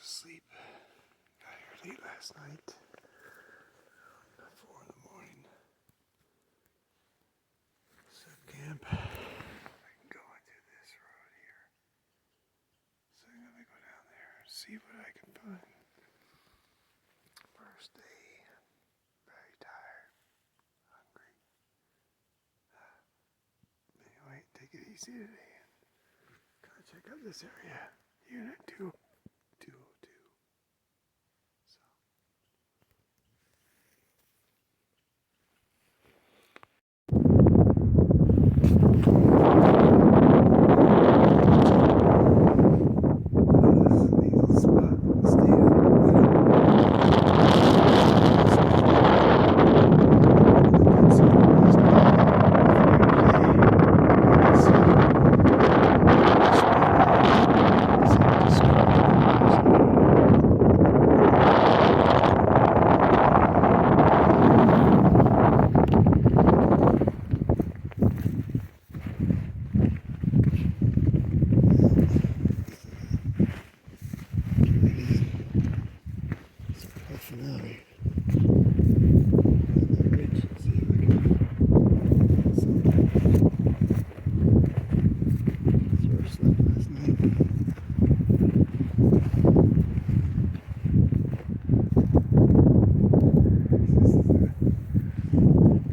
Sleep. Got here late last night. 4 in the morning. Set camp. I'm going to this road here. So I'm gonna go down there and see what I can find. First day. Very tired. Hungry. Anyway, take it easy today. Gotta check out this area. Unit 2. 202.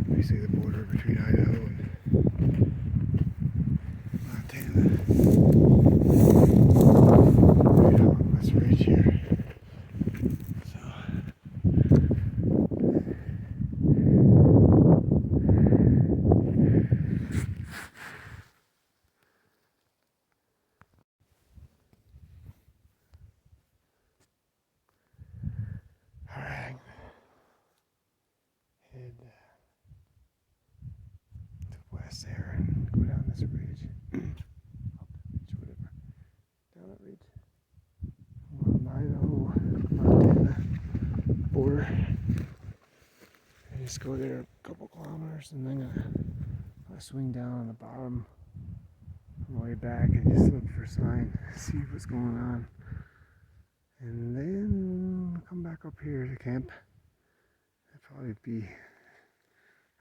Basically the border between Idaho and Montana. Right along this ridge here. So alright. Head to the west there and go down this ridge. Up the ridge, whatever. Down that ridge. Along the Idaho, Montana border. And just go there a couple kilometers and then I'll swing down on the bottom on the way back and just look for a sign, see what's going on. And then come back up here to camp. It'll probably be,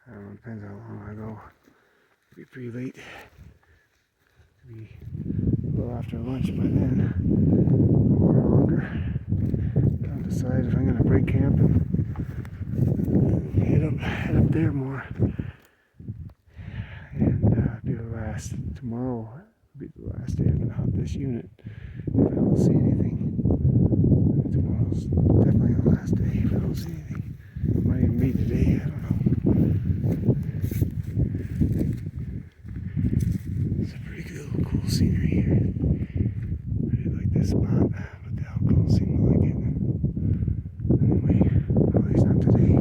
I don't know, depends how long I go. It'll be pretty late. It'll be a little after lunch by then, or longer. I'll decide if I'm going to break camp and head up there more. And be the last. Tomorrow will be the last day I'm going to hunt this unit if I don't see anything. Tomorrow's definitely the last day if I don't see anything. It might even be today, I don't know. It's a pretty good, cool scenery here. Really like this spot, but the outcomes seem to like it. Anyway, at least not today.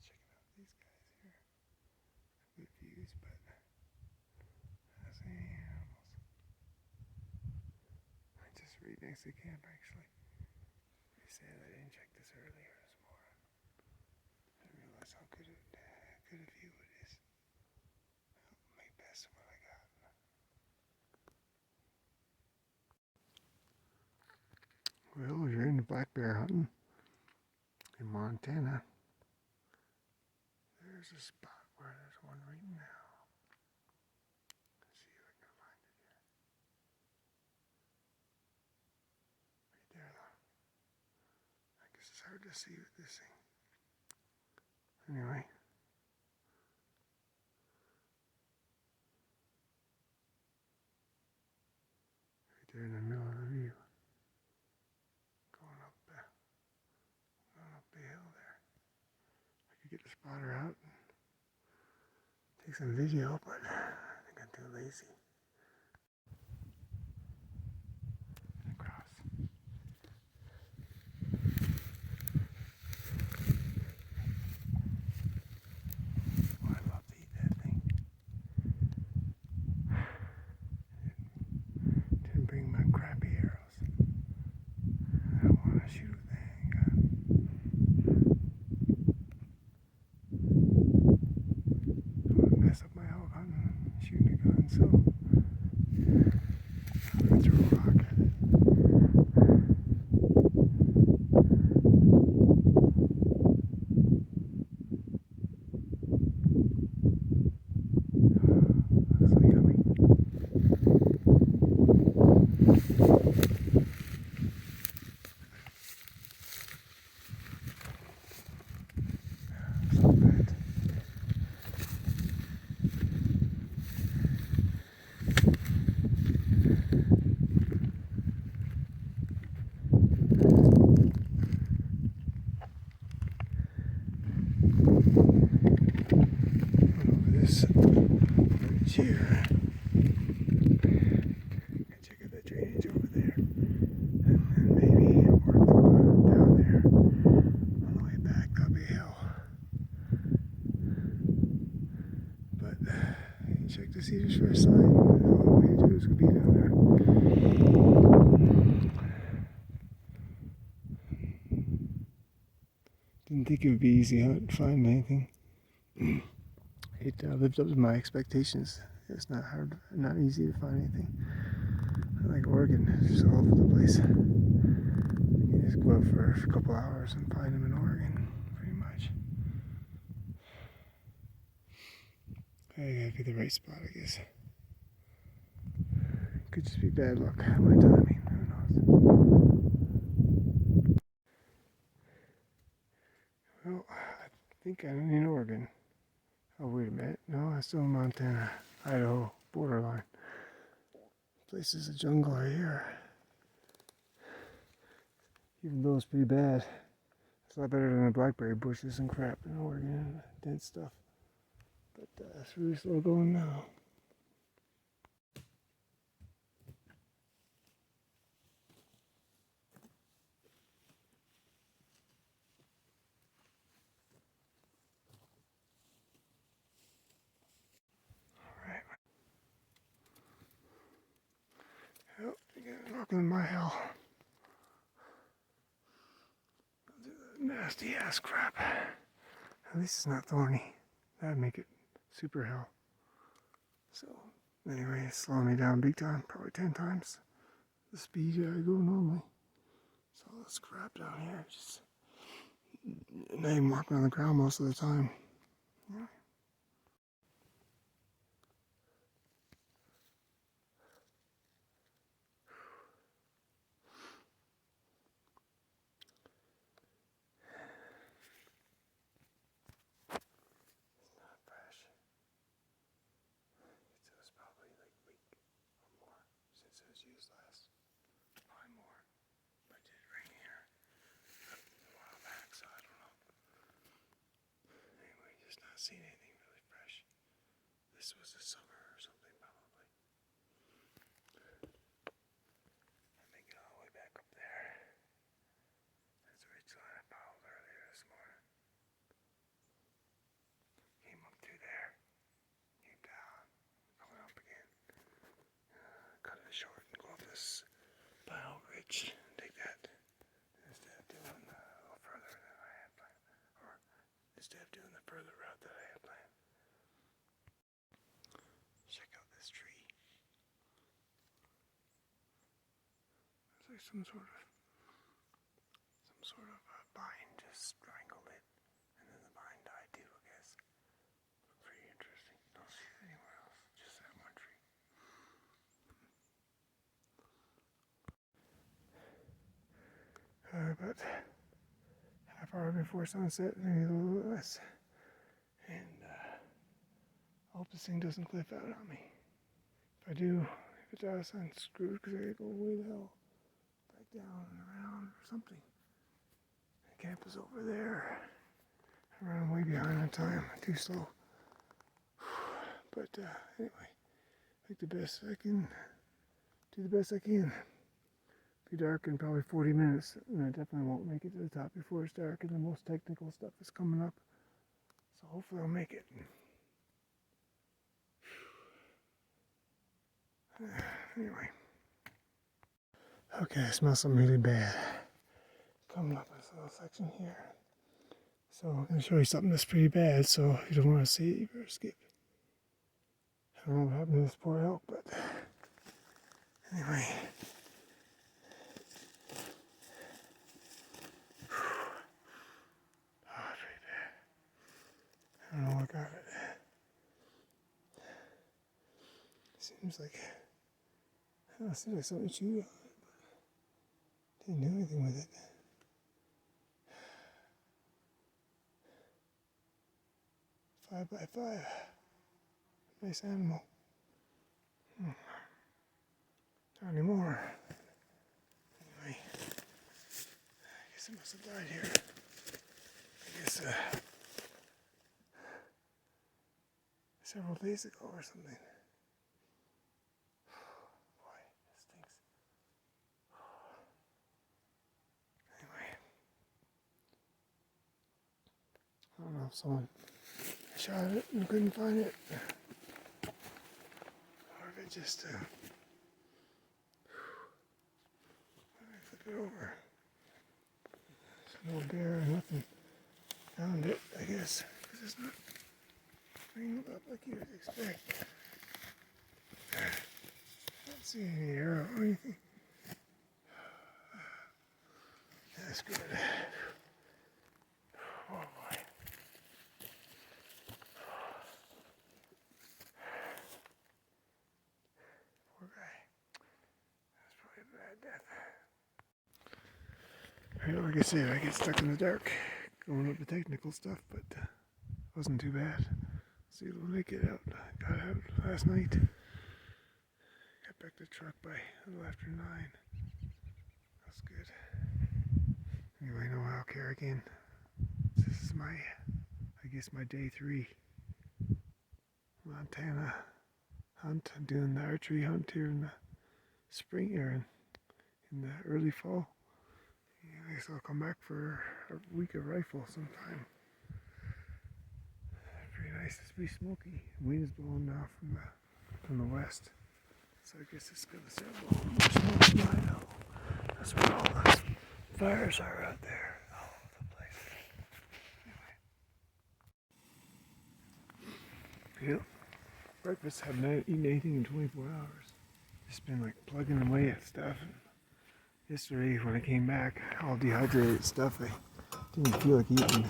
Checking out these guys here. Good views, but not seeing any animals. I just read next to camp actually. They said I didn't check this earlier this morning. I didn't realize how good a view it is. I'll make best of what I got. Well, you're into black bear hunting in Montana. There's a spot where there's one right now. Let's see if I can find it here. Right there though. I guess it's hard to see with this thing. Anyway. Right there in the middle of the view. Going up the hill there. I could get the spotter out and take some video, but I think I'm too lazy. Across. Oh, I'd love to eat that thing. Didn't bring my crappy arrows. I don't want to shoot with the handgun. Mess up my elk this bridge here. Check out that drainage over there. And then maybe work down there. On the way back, that'll be hell. But check to see this first sign. The only way to do is to be down there. Didn't think it would be easy to find anything. It lived up to my expectations. It was not hard, not easy to find anything. Like Oregon, it's just all over the place. You just go out for a couple hours and find them in Oregon, pretty much. I gotta pick the right spot, I guess. Could just be bad luck. My timing, who knows? Well, I think I'm in Oregon. Oh, wait a minute. No, I'm still in Montana, Idaho borderline. This place is a jungle right here. Even though it's pretty bad. It's a lot better than the blackberry bushes and crap in Oregon, dense stuff. But it's really slow going now. Alright. Oh, you're knocking in my hell. Nasty ass crap. At least it's not thorny. That'd make it super hell. So, anyway, it's slowing me down big time, probably 10 times the speed I go normally. So all this crap down here, just not even walking on the ground most of the time. Yeah. Used last. Probably more. But it did rain here a while back, so I don't know. Anyway, just not seeing anything really fresh. This was the summer or something, probably. And they get all the way back up there. That's the ridge line I followed earlier this morning. Came up through there. Came down. Going up again. Cut it short and go up this final ridge and take that instead of doing a little further than I had planned, or instead of doing the further route that I had planned. Check out this tree. It's like some sort of vine just strangled it, and then the vine died too, I guess. Pretty interesting. Don't see it anywhere else, just that one tree. About half hour before sunset, maybe a little bit less. And I hope this thing doesn't cliff out on me. If I do, if it does, I'm screwed because I gotta go way the hell back down and around or something. The camp is over there. I ran way behind on time, too slow. But anyway, make the best I can, do the best I can. Be dark in probably 40 minutes, and I definitely won't make it to the top before it's dark, and the most technical stuff is coming up. So hopefully I'll make it. Anyway. Okay, I smell something really bad coming up this little section here. So I'm going to show you something that's pretty bad, so if you don't want to see it, you better skip. I don't know what happened to this poor elk, but anyway. I don't know what got it. Seems like something chewed on it, but didn't do anything with it. 5x5. Nice animal. Not anymore. Anyway, I guess it must have died here. I guess several days ago or something. Boy, this stinks. Anyway, I don't know if someone shot it and couldn't find it, or if it just let me flip it over. There's no bear or nothing. Found it, I guess, because it's not ringed up like you would expect. Don't see any arrow or anything. That's good. Oh boy. Poor guy. That's probably a bad death. Like I said, I get stuck in the dark going up the technical stuff, but it wasn't too bad. See if we'll make it out. Got out last night. Got back to the truck by a little after 9. That's good. Anyway, no I'll care again. This is my, I guess, my day 3 Montana hunt. I'm doing the archery hunt here in the spring, or in the early fall. I guess I'll come back for a week of rifle sometime. Pretty nice. It's pretty smoky. Wind's blowing now from the west, so I guess it's gonna start blowing more smoke than I know. That's where all those fires are out there, all over the place. Anyway. Yep. Breakfast. Haven't eaten anything in 24 hours. Just been like plugging away at stuff. Yesterday when I came back, all dehydrated stuff, I didn't feel like eating.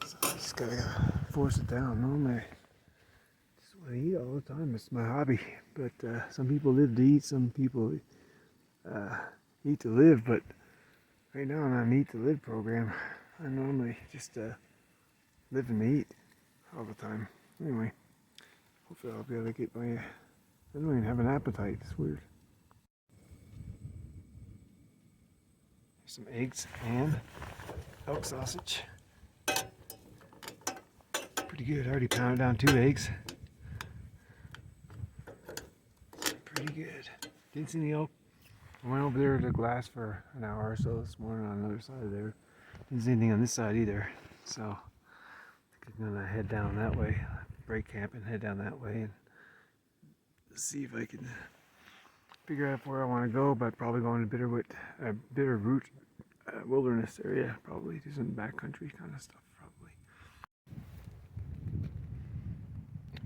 So I just gotta force it down. Normally I just want to eat all the time. It's my hobby. But some people live to eat, some people eat to live. But right now I'm on an eat to live program. I normally just live and eat all the time. Anyway, hopefully I'll be able to get my... I don't even have an appetite. It's weird. Some eggs and elk sausage. Pretty good. I already pounded down 2 eggs. Pretty good. Didn't see any elk. I went over there to the glass for an hour or so this morning on the other side of there. Didn't see anything on this side either. So I think I'm gonna head down that way. Break camp and head down that way and see if I can figure out where I want to go, but probably going to Bitterroot wilderness area, probably do some backcountry kind of stuff, probably.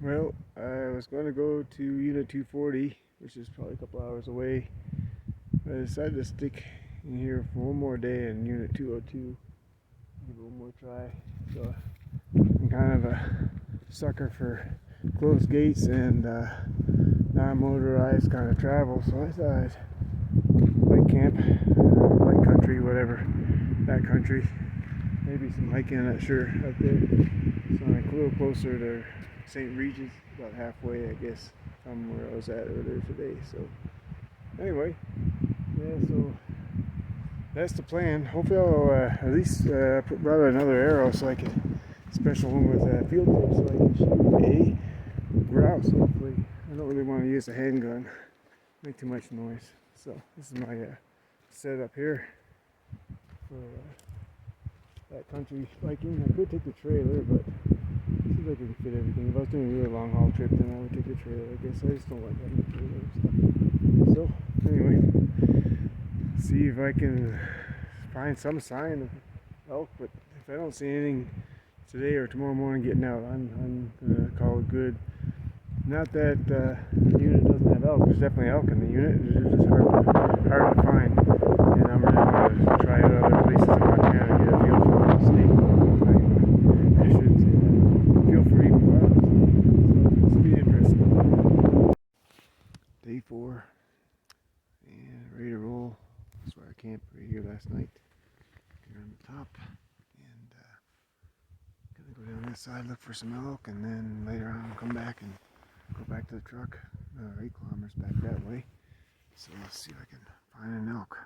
Well, I was going to go to Unit 240, which is probably a couple hours away, but I decided to stick in here for one more day in Unit 202, give it one more try. So I'm kind of a sucker for closed gates and non-motorized kind of travel, so I thought I'd bike camp, bike country, whatever, backcountry, maybe some hiking, I'm not sure, up there. So I'm a little closer to St. Regis, about halfway, I guess, from where I was at earlier today. So anyway, yeah, so that's the plan. Hopefully I'll at least brought another arrow so I can, special one with field tips, so I can shoot a grouse, hopefully. I don't really want to use a handgun, make too much noise. So this is my setup here for that country biking. I could take the trailer, but it seems like I can fit everything. If I was doing a really long haul trip, then I would take the trailer, I guess. I just don't like having the trailer and stuff. So anyway, see if I can find some sign of elk, but if I don't see anything today or tomorrow morning getting out, I'm gonna call it good. Not that the unit doesn't have elk. There's definitely elk in the unit. It's just hard to find. And I'm really going to try out other places in Montana to get a feel for the state. I shouldn't say that. Feel for even wild. So this will be interesting. Day 4. And ready to roll. That's where I camped right here last night. Here on the top. And gonna go down this side, look for some elk, and then later on I'll come back and go back to the truck, 8 kilometers back that way. So let's see if I can find an elk.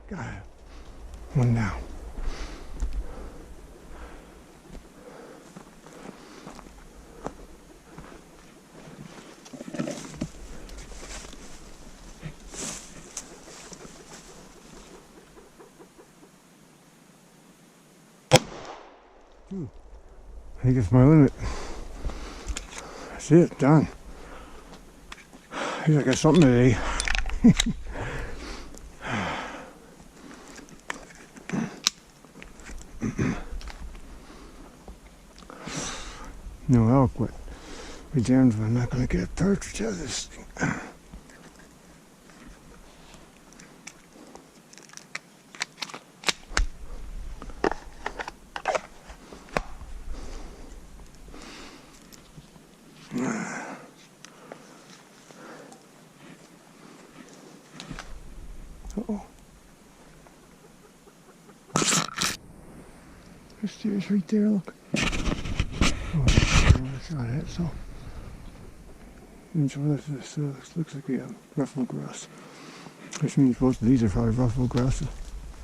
Got it. One down. I think it's my limit. That's it, done. I think I got something today. No elk, but we damned if I'm not going to get a partridge out of this thing. Uh-oh. There's steers right there, look. Oh, that's not it, so. Enjoy this. Looks like we have ruffled grass. Which means both of these are probably ruffled grasses.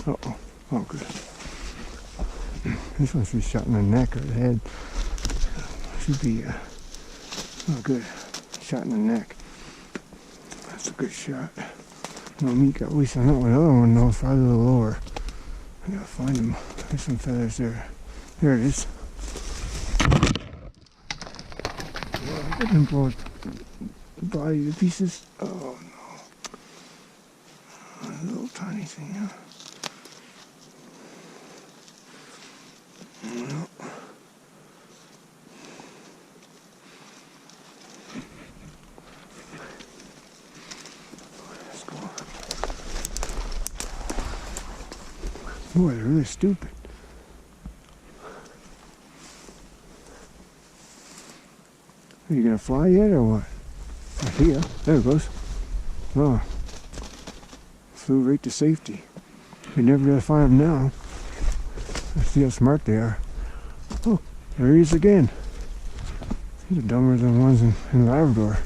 Uh-oh. Oh, good. This one should be shot in the neck or the head. Should be, oh, good. Shot in the neck. That's a good shot. No meat got loose on that one. The other one, though, is probably a little lower. I gotta find him. There's some feathers there. There it is. I didn't blow the body to pieces. Oh no. A little tiny thing, huh? No. Let's go. Boy, they're really stupid. Are you gonna fly yet or what? I see ya. There it goes. Oh. Flew right to safety. We never gotta find them now. Let's see how smart they are. Oh, there he is again. These are dumber than the ones in Labrador.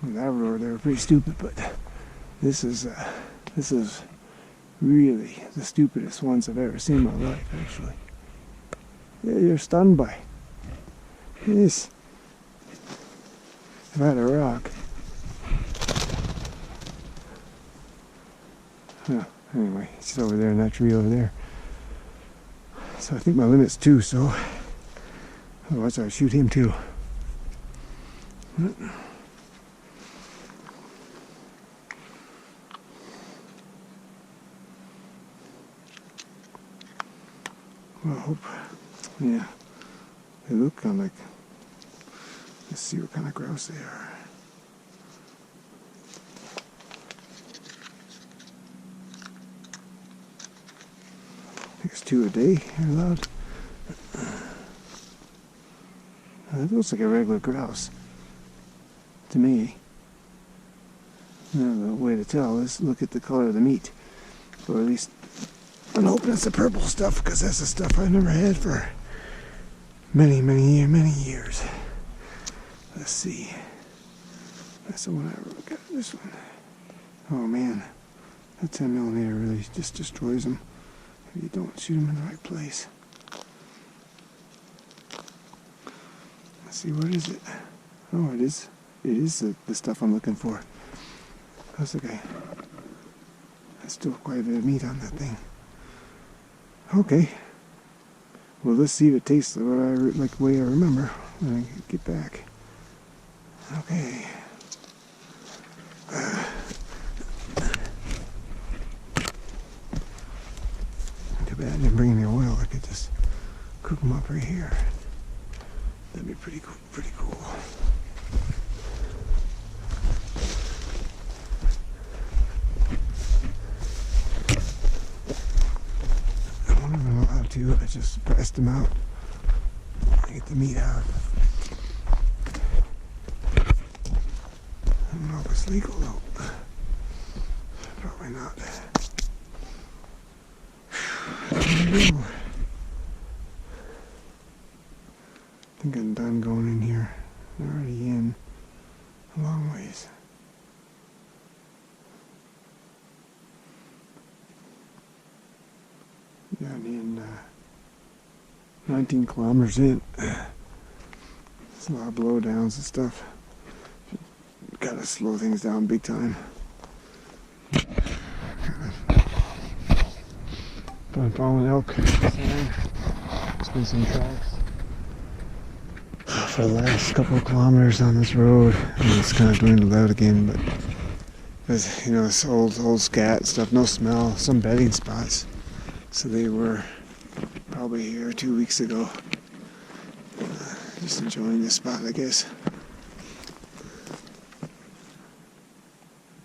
In Labrador they were pretty stupid, but this is really the stupidest ones I've ever seen in my life, actually. Yeah, you're stunned by. Yes. If I had a rock. Oh, anyway, it's over there in that tree over there. So I think my limit's 2, so otherwise I'll shoot him too. Well, I hope, yeah, they look kind of like, let's see what kind of grouse they are. I think it's 2 a day you're allowed. It looks like a regular grouse to me. The way to tell is look at the color of the meat, or at least I'm hoping it's the purple stuff, because that's the stuff I've never had for many years. Let's see. That's the one I got. This one. Oh man, that 10mm really just destroys them if you don't shoot them in the right place. Let's see, what is it? Oh, it is. It is the stuff I'm looking for. That's okay. There's still quite a bit of meat on that thing. Okay. Well, let's see if it tastes like the way I remember when I get back. Okay. Too bad I didn't bring any oil. I could just cook them up right here. That'd be pretty cool. Pretty cool. I wonder if I'm allowed to. I just pressed them out. Get the meat out. I don't know if it's legal though. Probably not. There we go. I think I'm done going in here. I'm already in a long ways. down in 19 kilometers in. There's a lot of blowdowns and stuff. Gotta slow things down big time. Been following elk. There's been some tracks for the last couple of kilometers on this road, and it's kind of dwindled out again. But there's, you know, this old scat stuff, no smell, some bedding spots. So they were probably here 2 weeks ago. Just enjoying this spot, I guess.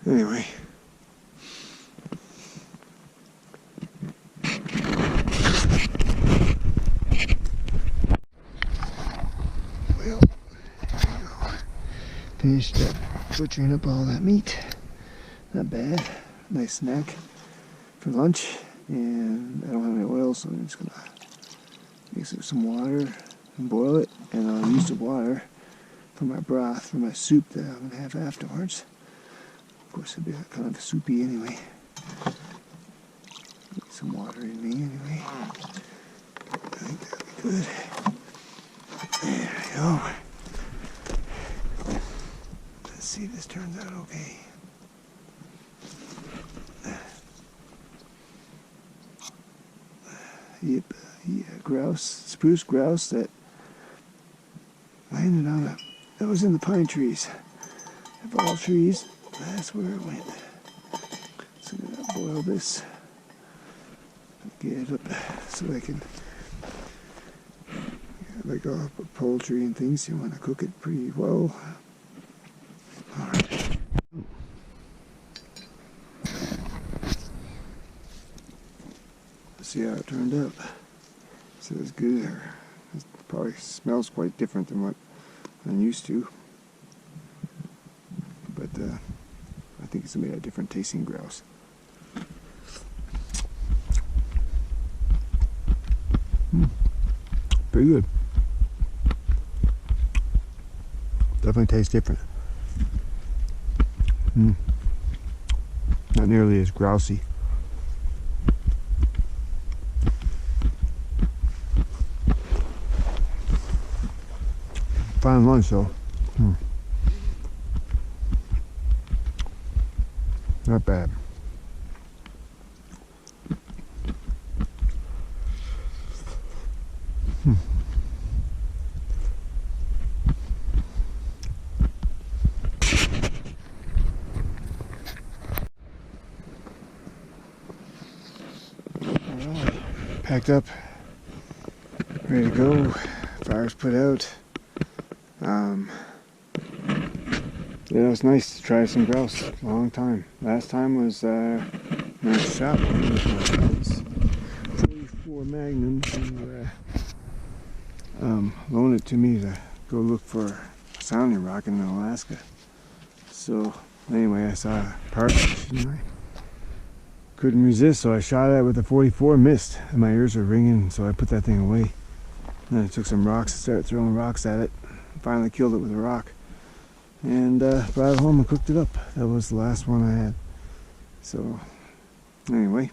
Anyway. Well, finished up butchering up all that meat. Not bad. Nice snack for lunch. And I don't have any oil, so I'm just gonna mix it with some water and boil it. And I'll use the water for my broth, for my soup that I'm gonna have afterwards. Of course, it'll be kind of soupy anyway. Get some water in me anyway. I think that'll be good. There we go. Let's see if this turns out okay. Yep, yeah, grouse, spruce grouse that landed on that was in the pine trees. Of all trees, that's where it went. So I'm gonna boil this, get it up so I can, like all poultry and things, you want to cook it pretty well. All right. See how it turned out. So it's good. It probably smells quite different than what I'm used to. But I think it's made a different tasting grouse. Pretty good. Definitely tastes different. Not nearly as grousey. Fine lunch though. Not bad. Alright, packed up, ready to go. Fire's put out. Yeah, it was nice to try some grouse. A long time. Last time was when I shot one with my 44 Magnum to loaned it to me to go look for a sounding rock in Alaska. So anyway, I saw a partridge and I couldn't resist, so I shot it with a 44, missed, and my ears were ringing, so I put that thing away. And then I took some rocks and started throwing rocks at it. Finally killed it with a rock. And brought it home and cooked it up. That was the last one I had. So, anyway,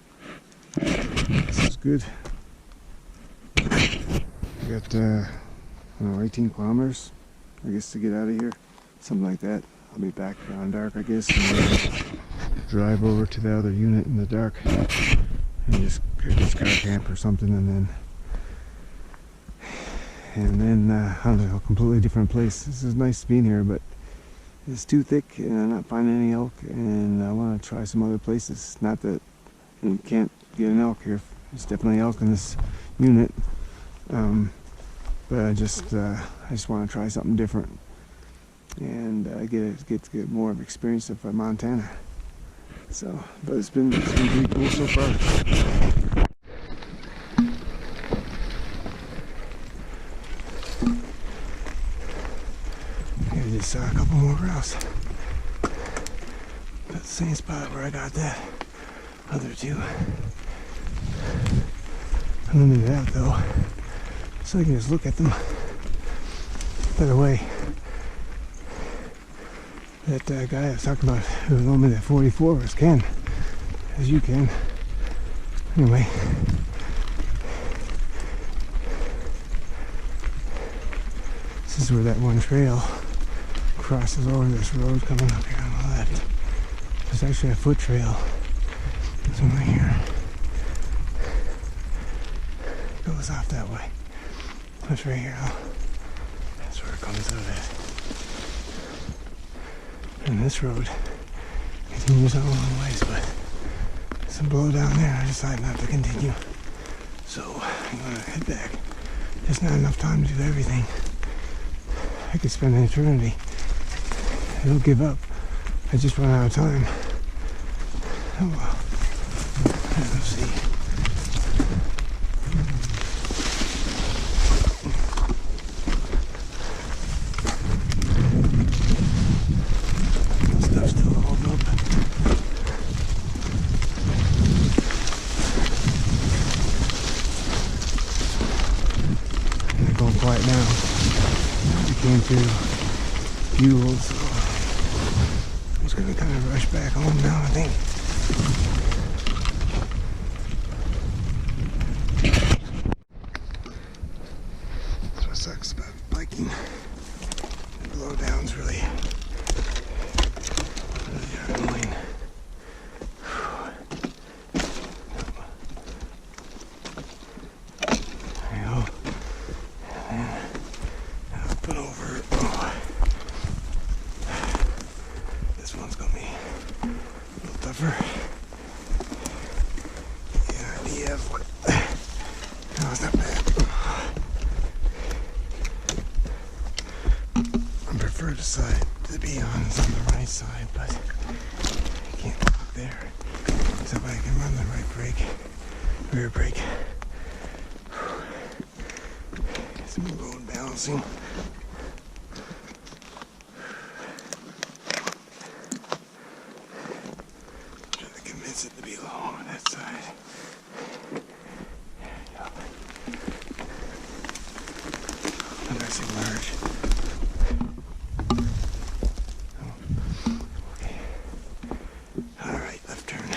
this is good. I got, 18 kilometers, I guess, to get out of here. Something like that. I'll be back around dark, I guess, and drive over to the other unit in the dark. And just car camp or something, and then I don't know, a completely different place. This is nice being here, but it's too thick and I'm not finding any elk, and I want to try some other places. Not that you can't get an elk here. There's definitely elk in this unit, but I just want to try something different and get more of experience of Montana. So, but it's been pretty cool so far. I just saw a couple more grouse. That's the same spot where I got that other two. I don't need that though, so I can just look at them. By the way, that guy I was talking about who loaned me that 44 was Ken, as you can. Anyway, is where that one trail crosses over this road coming up here on the left. There's actually a foot trail. This one right here goes off that way. That's right here. That's where it comes out of it. And this road continues on a long ways, but some blow down there. I decided not to continue. So I'm gonna head back. There's not enough time to do everything. I could spend an eternity. It'll give up. I just run out of time. Oh well. Let's see. Stuff's still holding up. And they're going quiet now. We came through fuel, so I'm just gonna kind of rush back home now, I think. That's what sucks about biking. The blowdowns really are annoying. There you go. And then up and over. Oh. This one's gonna be a little tougher. Get an idea of what. No, it's not bad. I prefer the side to be on is on the right side, but I can't walk there. So I can run the right brake, rear brake. Some road balancing. Trying to convince it to be low on that side. There you go. Nice and large. Okay. Alright, left turn.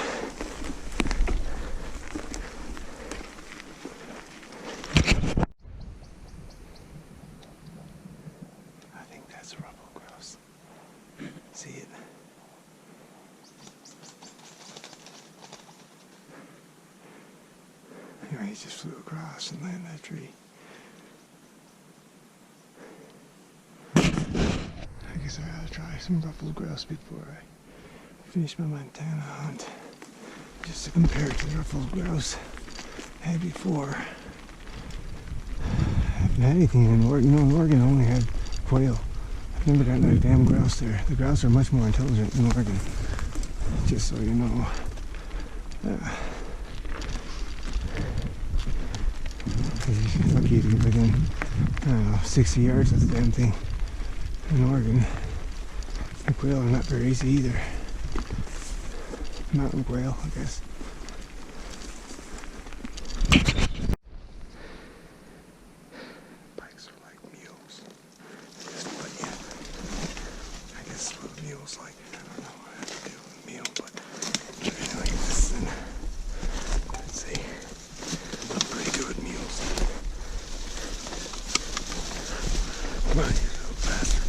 I think that's ruffle grouse. See it? Anyway, he just flew across and landed that tree. I guess I gotta try some ruffled grouse before I finish my Montana hunt. Just to compare it to the ruffled grouse I had before. I haven't had anything in Oregon. You know, in Oregon I only had quail. I've never gotten a damn grouse there. The grouse are much more intelligent in Oregon. Just so you know. You're lucky to get within, I don't know, 60 yards of the damn thing. In Oregon, the quail are not very easy either. Mountain quail, I guess. Bikes are like mules. I guess what a mule's like. I don't know what I have to do with a mule, but anyway, this thing. Let's see. I'm pretty good with mules. Come on, you little bastard.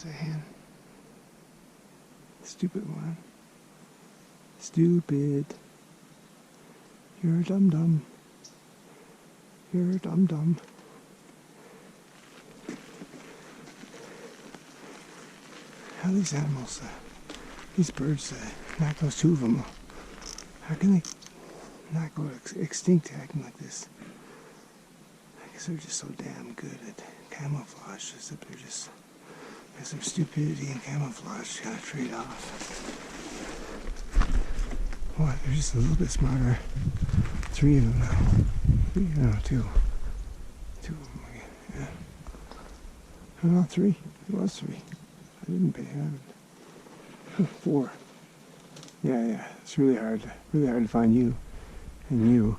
A hen. Stupid one. Stupid. You're a dum-dum. You're a dum-dum. How these animals, these birds, not those two of them, how can they not go extinct acting like this? I guess they're just so damn good at camouflage, except they're just, I guess their stupidity and camouflage kind of trade off. What, they're just a little bit smarter 3 of them now. 3, no, 2. 2 of them again, yeah. Oh, 3. It was 3. I didn't pay attention. 4. Yeah. It's really hard to find you. And you.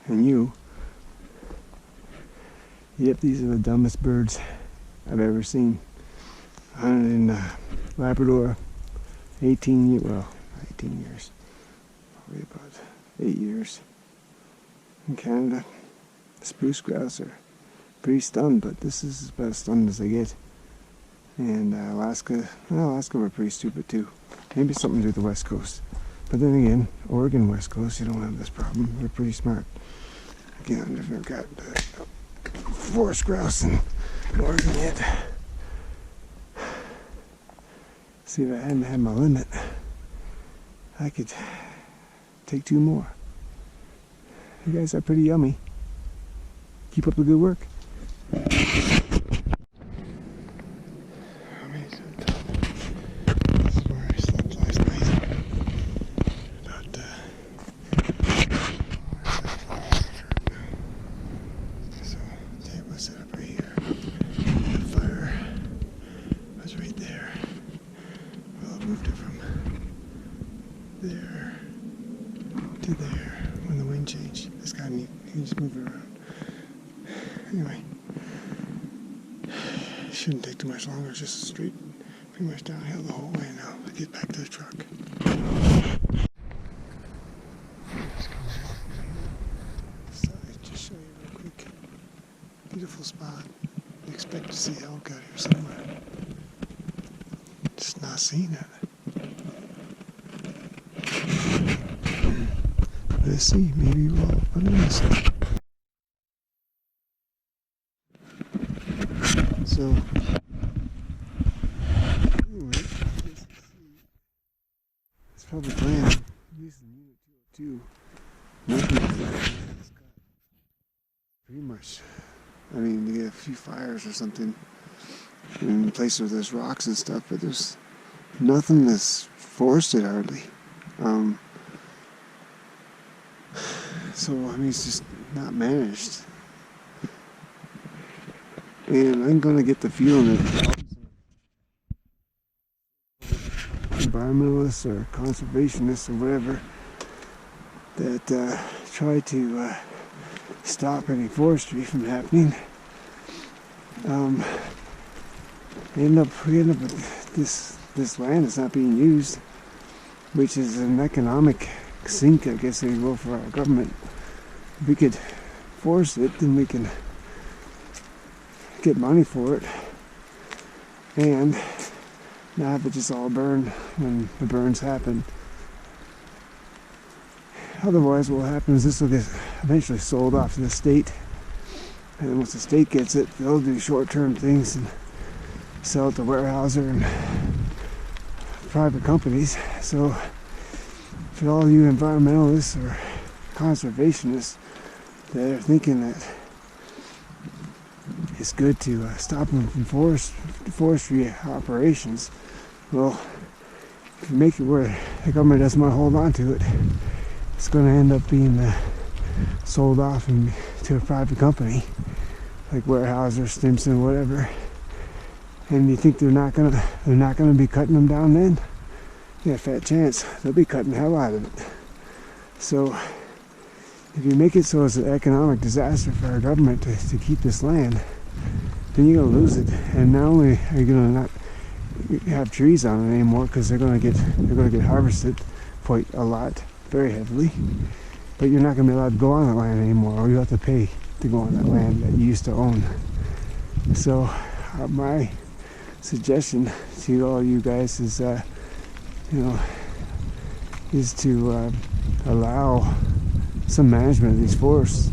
And you. Yep, these are the dumbest birds I've ever seen. I hunted in Labrador 18 years, probably about 8 years. In Canada, spruce grouse are pretty stunned, but this is about as stunned as they get. And Alaska were pretty stupid too. Maybe something to do with the West Coast. But then again, Oregon West Coast, you don't have this problem. They're pretty smart. Again, I've never got forest grouse in Oregon yet. See, if I hadn't had my limit, I could take 2 more. You guys are pretty yummy. Keep up the good work. This is where I slept last night. So, the table was set up right here. The fire was right there. Well, I moved it from there to there when the wind changed. This guy, you can just move it around. Anyway, shouldn't take too much longer. It's just straight, pretty much downhill the whole way now to get back to the truck. Just show you real quick. Beautiful spot. Expect to see elk out here somewhere. Just not seeing it. Let's see. Maybe we'll put in this. So, anyway, it's probably planned. Using Unit 202. Pretty much. I mean, to get a few fires or something in places where there's rocks and stuff, but there's nothing that's forested hardly. So, I mean, it's just not managed. And I'm going to get the feeling that environmentalists or conservationists or whatever that try to stop any forestry from happening we end up with this land that's not being used, which is an economic sink, I guess they will, for our government. If we could forest it, then we can get money for it and not have it just all burn when the burns happen. Otherwise, what will happen is this will get eventually sold off to the state, and then once the state gets it, they'll do short-term things and sell it to Weyerhaeuser and private companies. So for all you environmentalists or conservationists that are thinking that it's good to stop them from forestry operations, well, if you make it where the government doesn't want to hold on to it, it's going to end up being sold off to a private company like Weyerhaeuser, Stimson, whatever. And you think they're not gonna be cutting them down then? Yeah, fat chance. They'll be cutting the hell out of it. So if you make it so it's an economic disaster for our government to keep this land, then you're gonna lose it. And not only are you gonna not have trees on it anymore because they're gonna get harvested quite a lot, very heavily, but you're not gonna be allowed to go on that land anymore, or you have to pay to go on that land that you used to own. So my suggestion to all you guys is, is to allow some management of these forests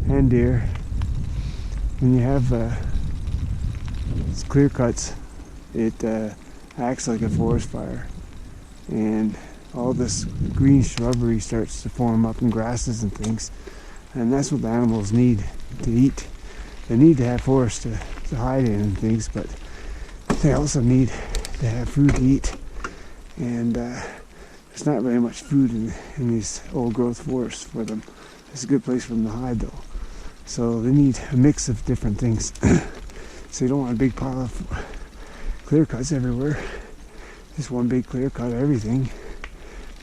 and deer. When you have clear cuts, it acts like a forest fire, and all this green shrubbery starts to form up in grasses and things, and that's what the animals need to eat. They need to have forests to hide in and things, but they also need to have food to eat. and there's not very much food in these old growth forests for them. It's a good place for them to hide though. So they need a mix of different things. So you don't want a big pile of clear cuts everywhere. Just one big clear cut of everything.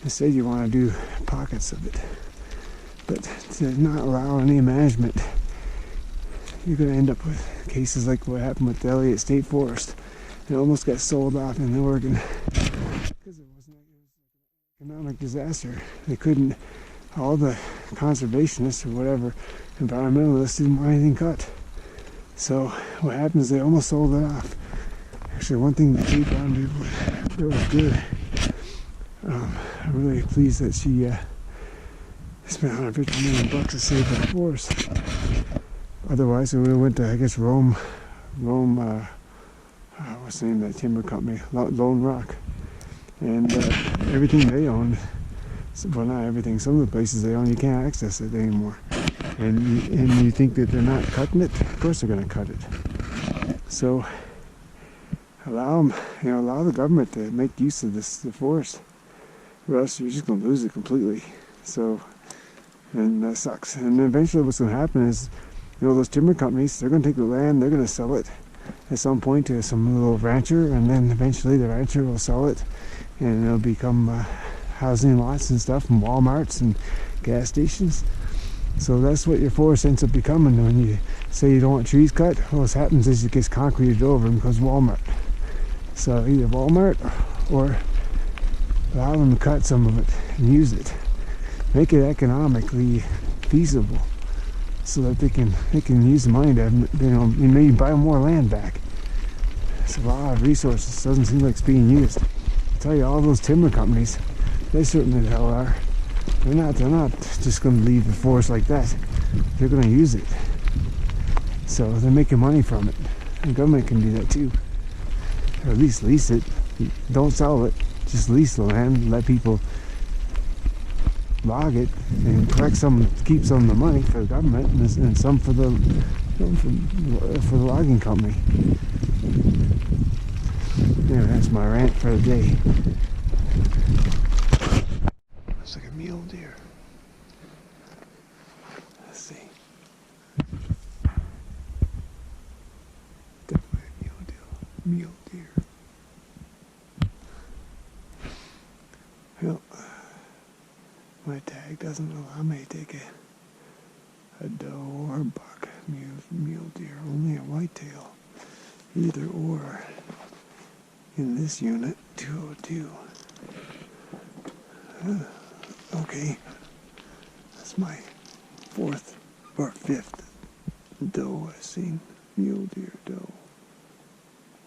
Instead you want to do pockets of it. But to not allow any management, you're going to end up with cases like what happened with the Elliott State Forest. It almost got sold off in Oregon because it was an economic disaster. They couldn't, all the conservationists or whatever, environmentalists didn't want anything cut. So what happens, they almost sold it off. Actually, one thing that Kate Brown did was good. I'm really pleased that she spent $150 million to save that forest. Otherwise, we would have went to, I guess, Rome, what's the name of that timber company? Lone Rock. And everything they owned, well, not everything, some of the places they own, you can't access it anymore. And you think that they're not cutting it? Of course they're going to cut it. So allow them, allow the government to make use of the forest, or else you're just going to lose it completely. So, and that sucks. And eventually what's going to happen is, those timber companies, they're going to take the land, they're going to sell it at some point to some little rancher, and then eventually the rancher will sell it, and it'll become housing lots and stuff, and Walmarts and gas stations. So that's what your forest ends up becoming when you say you don't want trees cut. Well, what happens is it gets concreted over and becomes Walmart. So either Walmart or allow them to cut some of it and use it. Make it economically feasible so that they can use the money to, maybe buy more land back. It's a lot of resources. It doesn't seem like it's being used. I tell you, all those timber companies, they certainly the hell are. They're not just going to leave the forest like that. They're going to use it. So they're making money from it. The government can do that too. Or at least lease it. Don't sell it. Just lease the land. Let people log it and keep some of the money for the government and some for the for the logging company. Anyway, that's my rant for the day. Looks like a mule deer. Let's see. Definitely a mule deer. Well, my tag doesn't allow me to take a doe or a buck mule deer, only a whitetail. Either or. In this unit, 202. Okay, that's my fourth or fifth doe I've seen. Mule deer doe.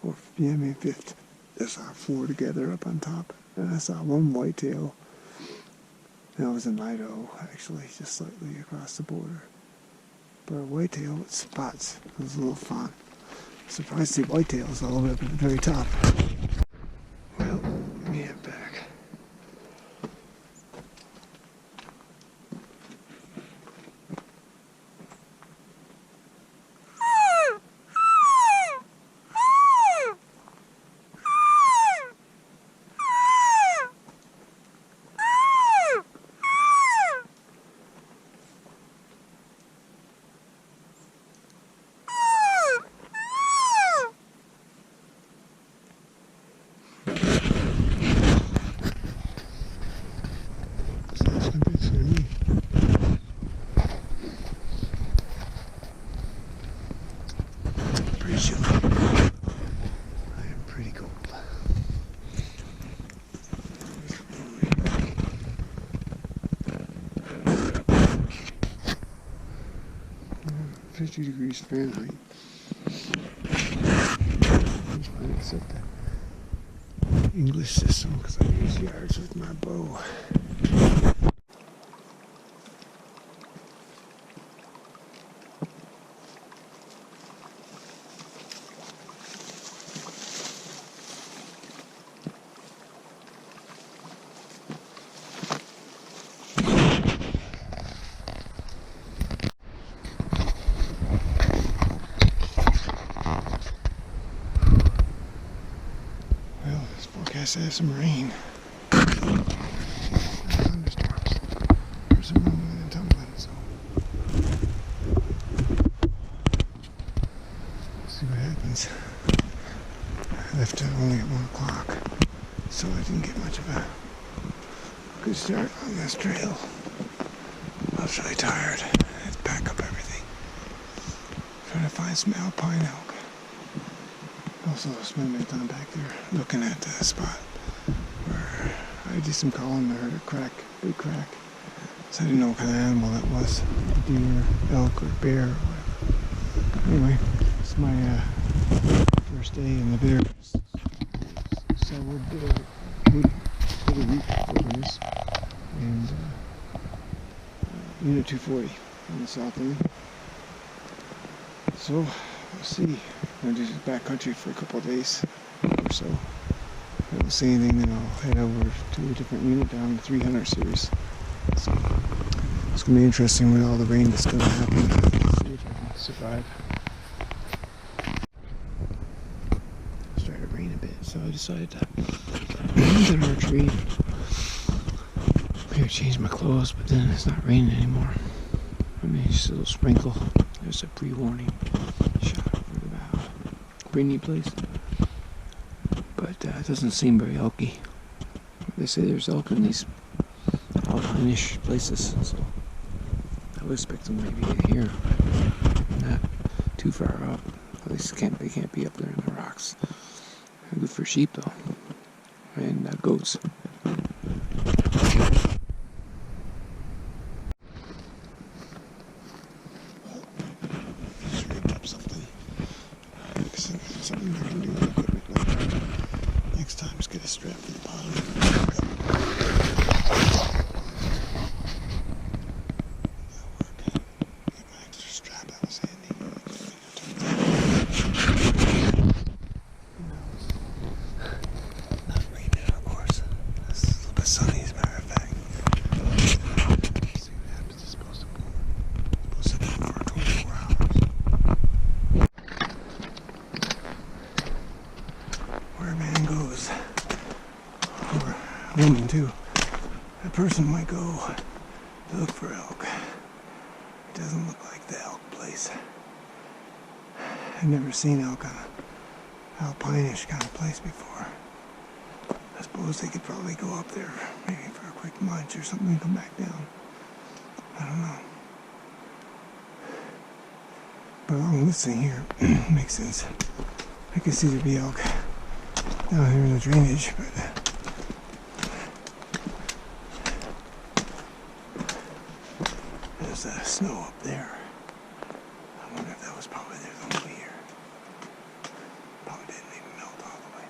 Or, yeah, maybe fifth. I saw 4 together up on top. And I saw one whitetail. That was in Idaho, actually, just slightly across the border. But a whitetail with spots. It was a little fun. Surprised to see whitetails all the way up at the very top. Well, let me head back. cold. 50 degrees Fahrenheit. I set the English system because I use yards with my bow. Well, this forecast has some rain. so I didn't get much of a good start on this trail. I was really tired. I had to pack up everything. Trying to find some alpine elk. Also spent my time back there looking at the spot where I did some calling. I heard a crack, big crack. So I didn't know what kind of animal that was. Deer, elk, or bear, or whatever. Anyway, it's my first day in the bear. So we'll do a week wilderness and Unit 240 on the south end. So we'll see. I'm gonna do backcountry for a couple of days or so. If I don't see anything, then I'll head over to a different unit down the 300 series. So it's gonna be interesting with all the rain that's gonna happen. See if I can survive. It started to rain a bit, so I decided to do archery. Maybe change my clothes, but then it's not raining anymore. I mean, it's just a little sprinkle. There's a pre-warning shot over the bow. Pretty neat place, but it doesn't seem very elky. They say there's elk in these alpine-ish places, so I would expect them maybe here, not too far up. At least they can't be up there in the rocks. They're good for sheep though, and goats. Something I can do with equipment like that. Next time, just get a strap to the bottom. That'll work. Get my extra strap, that was handy. Not raining, of course. It's a little bit sunny, as a matter of fact. Let's see what happens. It's supposed to pour. It's supposed to pour for 24 hours. Where a man goes, or a woman too, a person might go to look for elk. It doesn't look like the elk place. I've never seen elk on an alpine-ish kind of place before. I suppose they could probably go up there maybe for a quick munch or something and come back down. I don't know. But along this thing here makes sense. I can see there be elk down here in the drainage, but there's snow up there. I wonder if that was probably there the whole year. Probably didn't even melt all the way.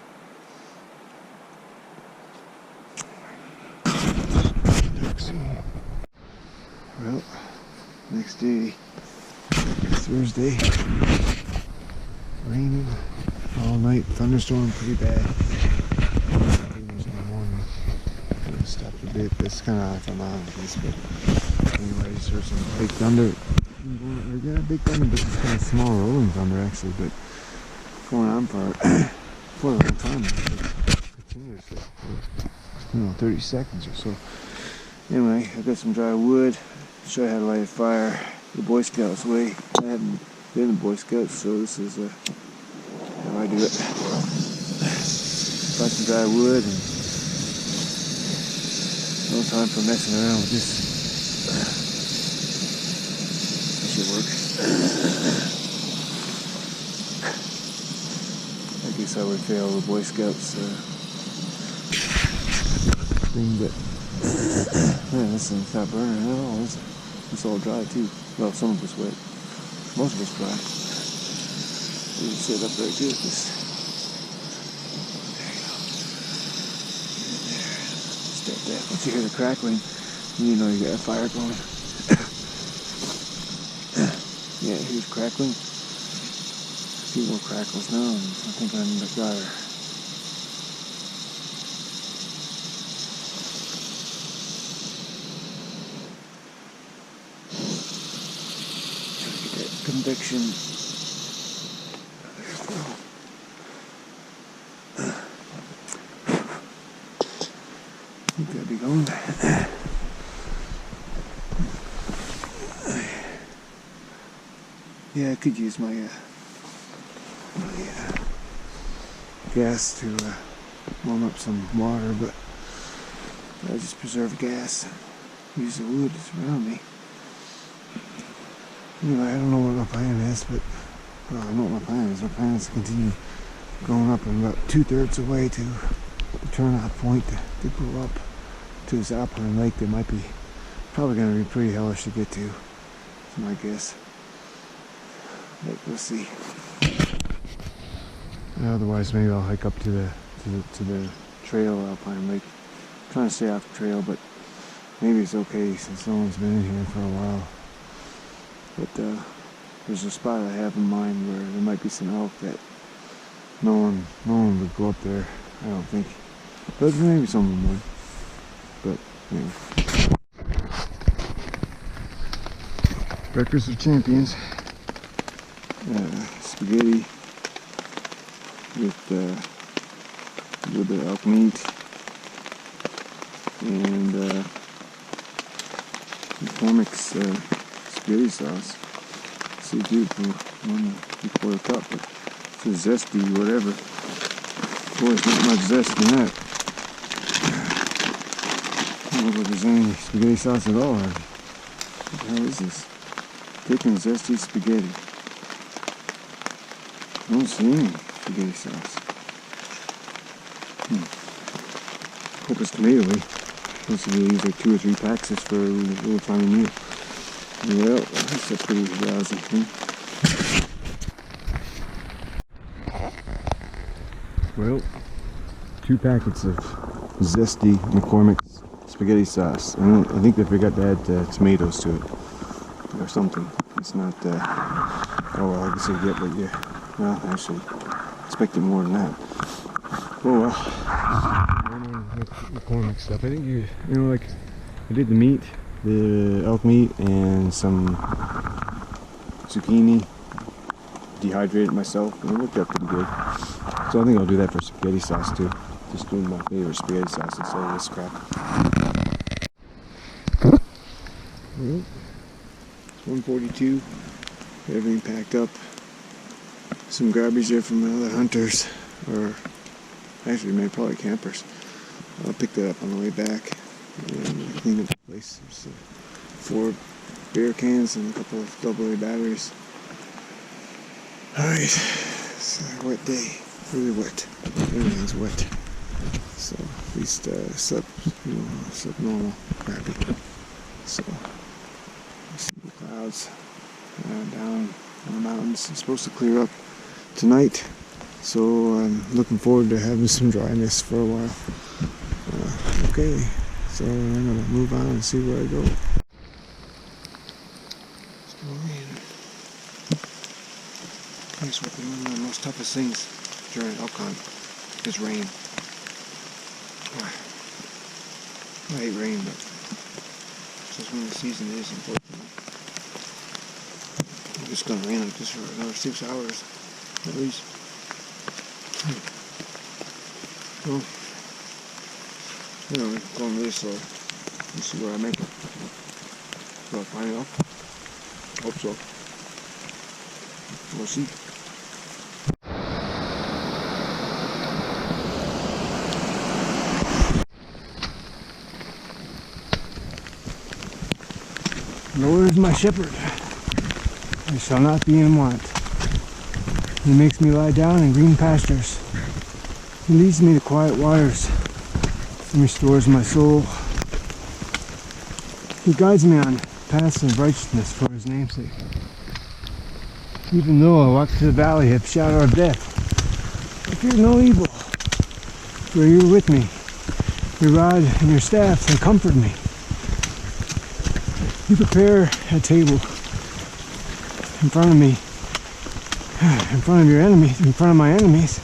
Well, next day, Thursday, raining all night, thunderstorm pretty bad. In the morning, it stopped a bit. It's kind of off a mountain piece, but anyway, I just heard some big thunder. Yeah, big thunder, but it's kind of small rolling thunder actually, but going on for a long time, continuously, for 30 seconds or so. Anyway, I got some dry wood. Show you how to light a fire the Boy Scouts way. I haven't been a Boy Scout, so this is how I do it. Find some dry wood, and no time for messing around with this. This should work. I guess I would fail the Boy Scouts thing, but man, this thing's not burning at all. It's all dry too. Well, some of it's wet. Most of it's dry. You can sit up there too with this. There you go. There. Step that. Once you hear the crackling, you know you got a fire going. Yeah, here's crackling. A few more crackles now, and I think I'm in the fire. Conviction. You gotta be going. Yeah, I could use my gas to warm up some water, but I just preserve gas. Use the wood that's around me. Anyway, I don't know what my plan is, but well, I know what my plan is. My plan is to continue going up. I'm about 2/3 away to the turnout point to go up to this alpine lake that might be probably going to be pretty hellish to get to. That's my guess. But we'll see. Otherwise, maybe I'll hike up to the trail alpine lake. I'm trying to stay off the trail, but maybe it's okay since no one's been in here for a while. But there's a spot I have in mind where there might be some elk that no one would go up there, I don't think. But maybe someone would. But anyway. Breakfast of Champions. Spaghetti with a little bit of elk meat and McCormick's spaghetti sauce. So beautiful before the cup, but it's a zesty whatever. Boy, there's not much zest in that. I don't know if there's any spaghetti sauce at all. What the hell is this? Thick and zesty spaghetti. I don't see any spaghetti sauce. Hope it's tomato-y. Supposed to use like 2 or 3 packs just for a little tiny meal. Well, that's a pretty lousy thing. Well, 2 packets of zesty McCormick's spaghetti sauce. I think they forgot to add tomatoes to it or something. It's not. Oh well, I guess you get what you. Well, actually, expected more than that. Oh well. McCormick stuff. I think you know, like I did the meat, the elk meat, and some zucchini. Dehydrated myself, and it worked out pretty good. So I think I'll do that for spaghetti sauce too. Just doing my favorite spaghetti sauce instead of this crap. Well, it's 1:42. Everything packed up. Some garbage there from the other hunters, or actually maybe probably campers. I'll pick that up on the way back and clean up the place. There's 4 beer cans and a couple of AA batteries. Alright, it's a wet day. Really wet. Everything's wet. So at least slept normal, crappy. So I see the clouds down on the mountains. It's supposed to clear up tonight, so I'm looking forward to having some dryness for a while. Okay, so I'm gonna move on and see where I go. It's gonna rain. That's what one of the most toughest things during elk hunt is rain. I hate rain, but it's just when the season is, unfortunately. I'm just gonna rain like this for another 6 hours at least. Well, anyway, going really slow. Let's see where I make it. Do I find it up? Hope so. We'll see. The Lord is my shepherd, I shall not be in want. He makes me lie down in green pastures. He leads me to quiet waters and restores my soul. He guides me on paths of righteousness for his name's sake. Even though I walk through the valley of shadow of death, I fear no evil, for you are with me. Your rod and your staff, they comfort me. You prepare a table in front of me, in front of your enemies, in front of my enemies.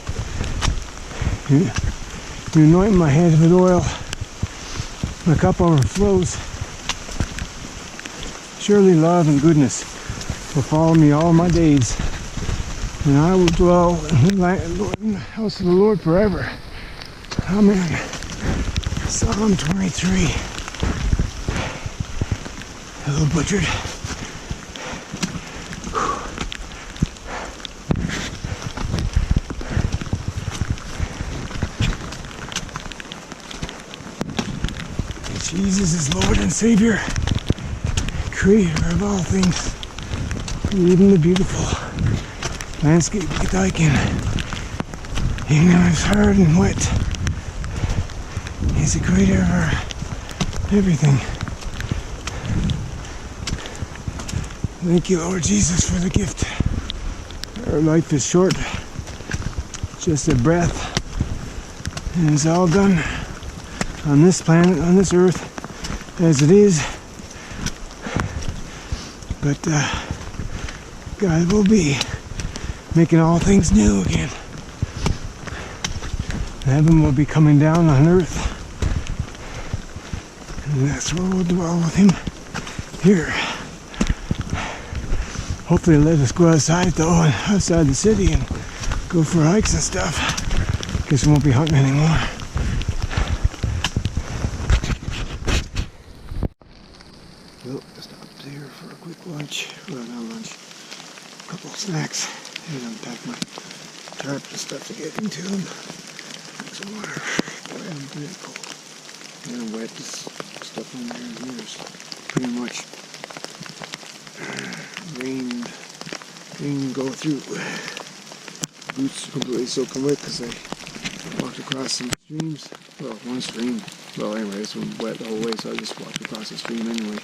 You anoint my head with oil. My cup overflows. Surely love and goodness will follow me all my days, and I will dwell in the house of the Lord forever. Amen. Psalm 23. A little butchered. Jesus is Lord and Savior, Creator of all things, even the beautiful landscape that can. Even though it's hard and wet, He's the Creator of our everything. Thank you, Lord Jesus, for the gift. Our life is short, just a breath, and it's all done on this planet, on this earth, as it is. But God will be making all things new again. Heaven will be coming down on earth, and that's where we'll dwell with Him here. Hopefully let us go outside though, and outside the city, and go for hikes and stuff. Guess we won't be hunting anymore. Well, stopped there for a quick lunch. Well, not lunch. A couple of snacks. And unpack my tarp and stuff to get into them. Drink some water. Boy, I'm pretty cold. And wet. This stuff on there and here is pretty much rain go through. Boots completely soaking wet because I walked across some streams. Well, one stream. Well, anyway, this one wet the whole way, so I just walked across the stream anyway.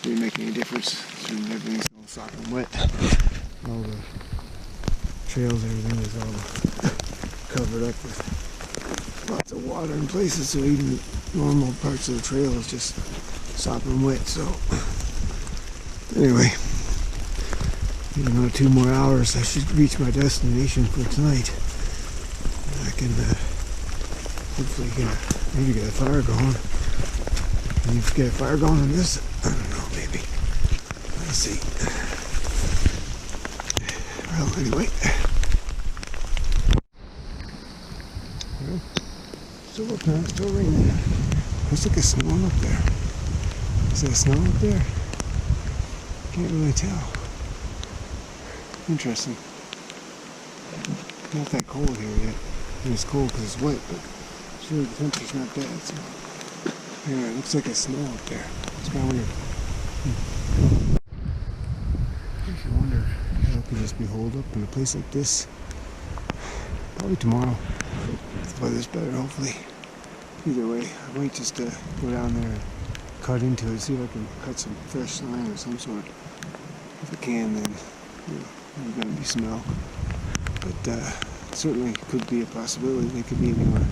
Didn't make any difference. Everything's all soaking wet. All the trails, everything is all covered up with lots of water in places, so even normal parts of the trail is just sopping wet. So anyway, in another 2 more hours I should reach my destination for tonight. I can hopefully maybe get a fire going. Can you get a fire going on this? I don't know, maybe. Let's see. Well, anyway. Well, still looking, it's still raining. Looks like it's snowing up there. Is there snow up there? Can't really tell. Interesting. Not that cold here yet. And it's cold because it's wet, but sure the temperature's not bad. So anyway, it looks like it's snow up there. It's kind of weird. If you wonder how it could just be holed up in a place like this. Probably tomorrow. If the weather's better, hopefully. Either way, I might just go down there and cut into it, see if I can cut some fresh line of some sort. If I can, then there's going to be smell. But certainly could be a possibility. They could be anywhere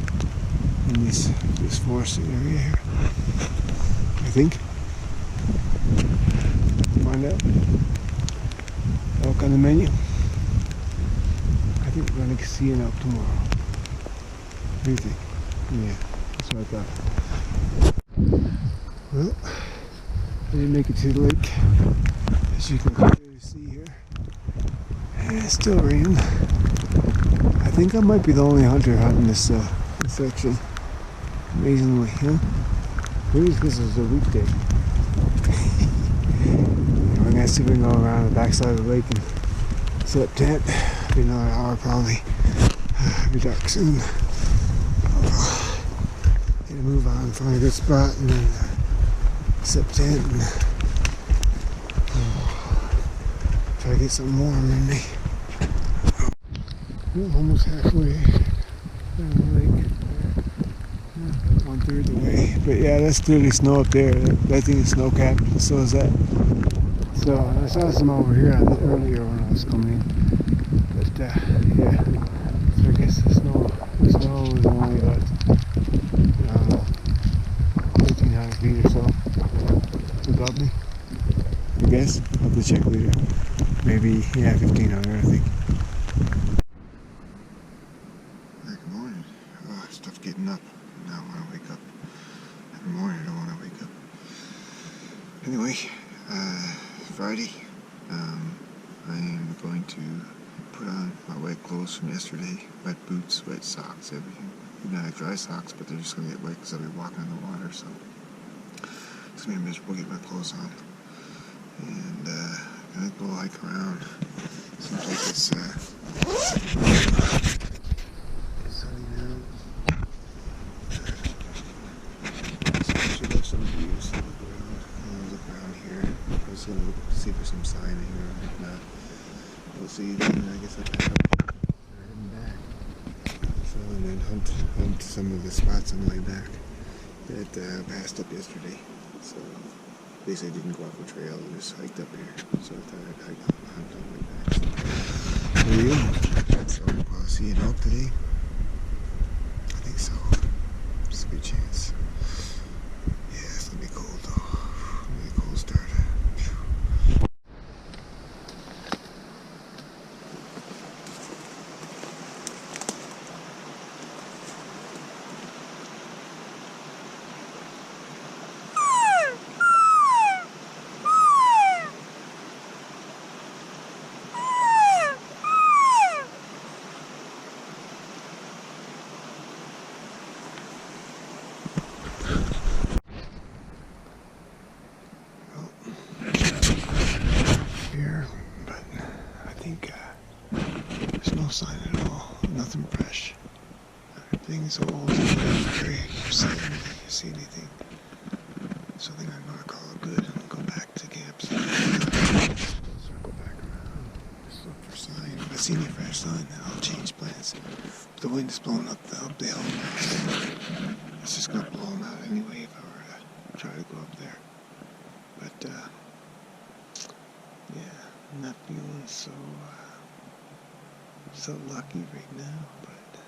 in this forested area here. I think. Find out. Elk on the menu. I think we're going to see an elk tomorrow. What do you think? Yeah, that's what I thought. Well, I didn't make it to the lake, as you can clearly see here. And it's still raining. I think I might be the only hunter hunting this section. Amazingly, huh? Maybe it's because it's a weekday. We're going to see if we can go around the backside of the lake and set up tent. Be another hour probably. Be dark soon. Get a move on, find a good spot, and then set up tent and try to get something warm in me. We're almost halfway down the lake. 1/3 the way. But yeah, that's clearly snow up there. That thing is snow capped, so is that. So I saw some over here earlier when I was coming in. But yeah, so I guess the snow is only about 1,500 feet or so above me. I guess. I'll have to check later. Maybe, yeah, 1,500 I think. Good morning. Oh, stuff getting up. Now I want to wake up. Every morning I don't want to wake up. Anyway, Friday, I am going to put on my wet clothes from yesterday. Wet boots, wet socks, everything. Even I have dry socks, but they're just going to get wet because I'll be walking in the water, so it's going to be miserable to get my clothes on. And I'm going to go hike around. Seems like it's sunny now. Should have some was gonna look to see for some signing, or if not, we'll see. Then I guess I'll pack up. We're heading back. So and then hunt some of the spots on the way back that passed up yesterday. So at least I didn't go off the trail, I just hiked up here. So I thought I'd hike on hunt on the way back. So there you go. So I'll see you in Elk today. I think so. It's a good chance. Yeah, it's gonna be cold though. Really cold start. Here, but I think there's no sign at all, nothing fresh. Everything's old, very see anything. Something I'm gonna call it good and go back to camp. Circle back around, just look for sign. If I see any fresh sign, then I'll change plans. The wind is blowing up the hill now. It's just gonna blow them out anyway if I were to try to go up there. But yeah, I'm not feeling so lucky right now, but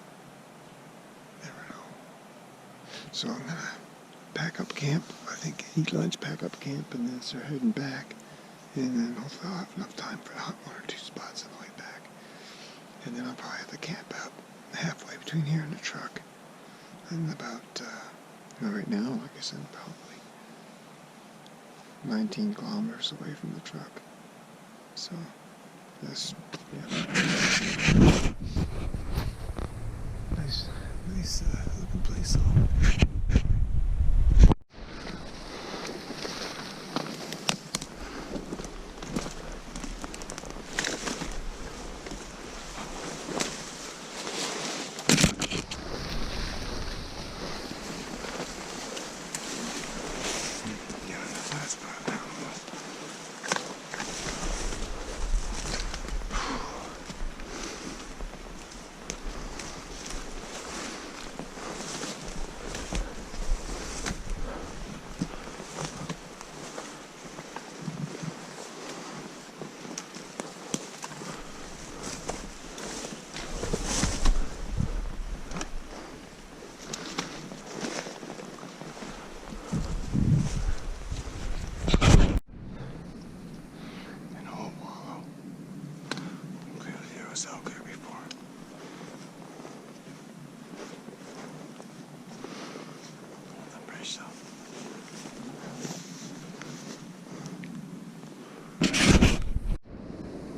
never know. So I'm gonna pack up camp. I think eat lunch, pack up camp, and then start heading back. And then hopefully I'll have enough time for one or two spots on the way back. And then I'll probably have to camp out halfway between here and the truck. I'm about right now, like I said, probably 19 kilometers away from the truck. So, that's, yeah. Nice looking place though.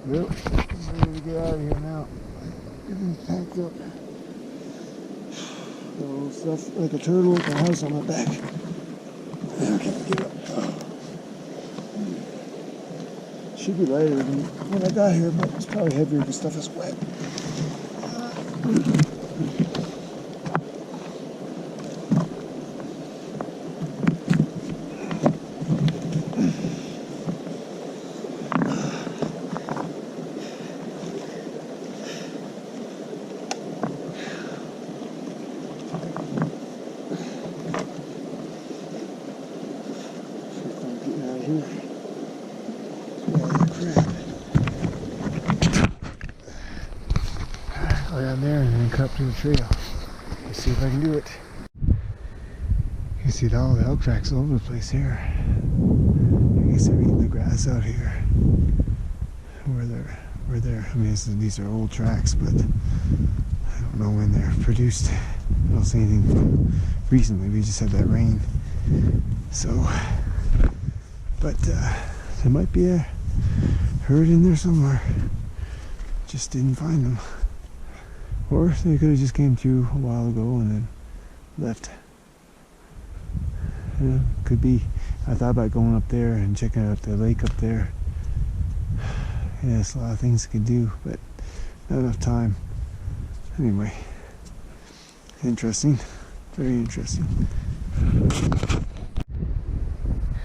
Well, I'm ready to get out of here now. Everything's packed up. So stuff like a turtle with a house on my back. I can't get up. Should be lighter than when I got here, but it's probably heavier because stuff is wet. Go down there and then cut up to the trail. Let's see if I can do it. You can see all the elk tracks all over the place here. I guess they're eating the grass out here. Where they're, I mean, these are old tracks, but I don't know when they're produced. I don't see anything from recently. We just had that rain. So, but there might be a herd in there somewhere. Just didn't find them. Or they could have just came through a while ago and then left. Yeah, could be. I thought about going up there and checking out the lake up there. Yeah, there's a lot of things I could do, but not enough time. Anyway, interesting. Very interesting.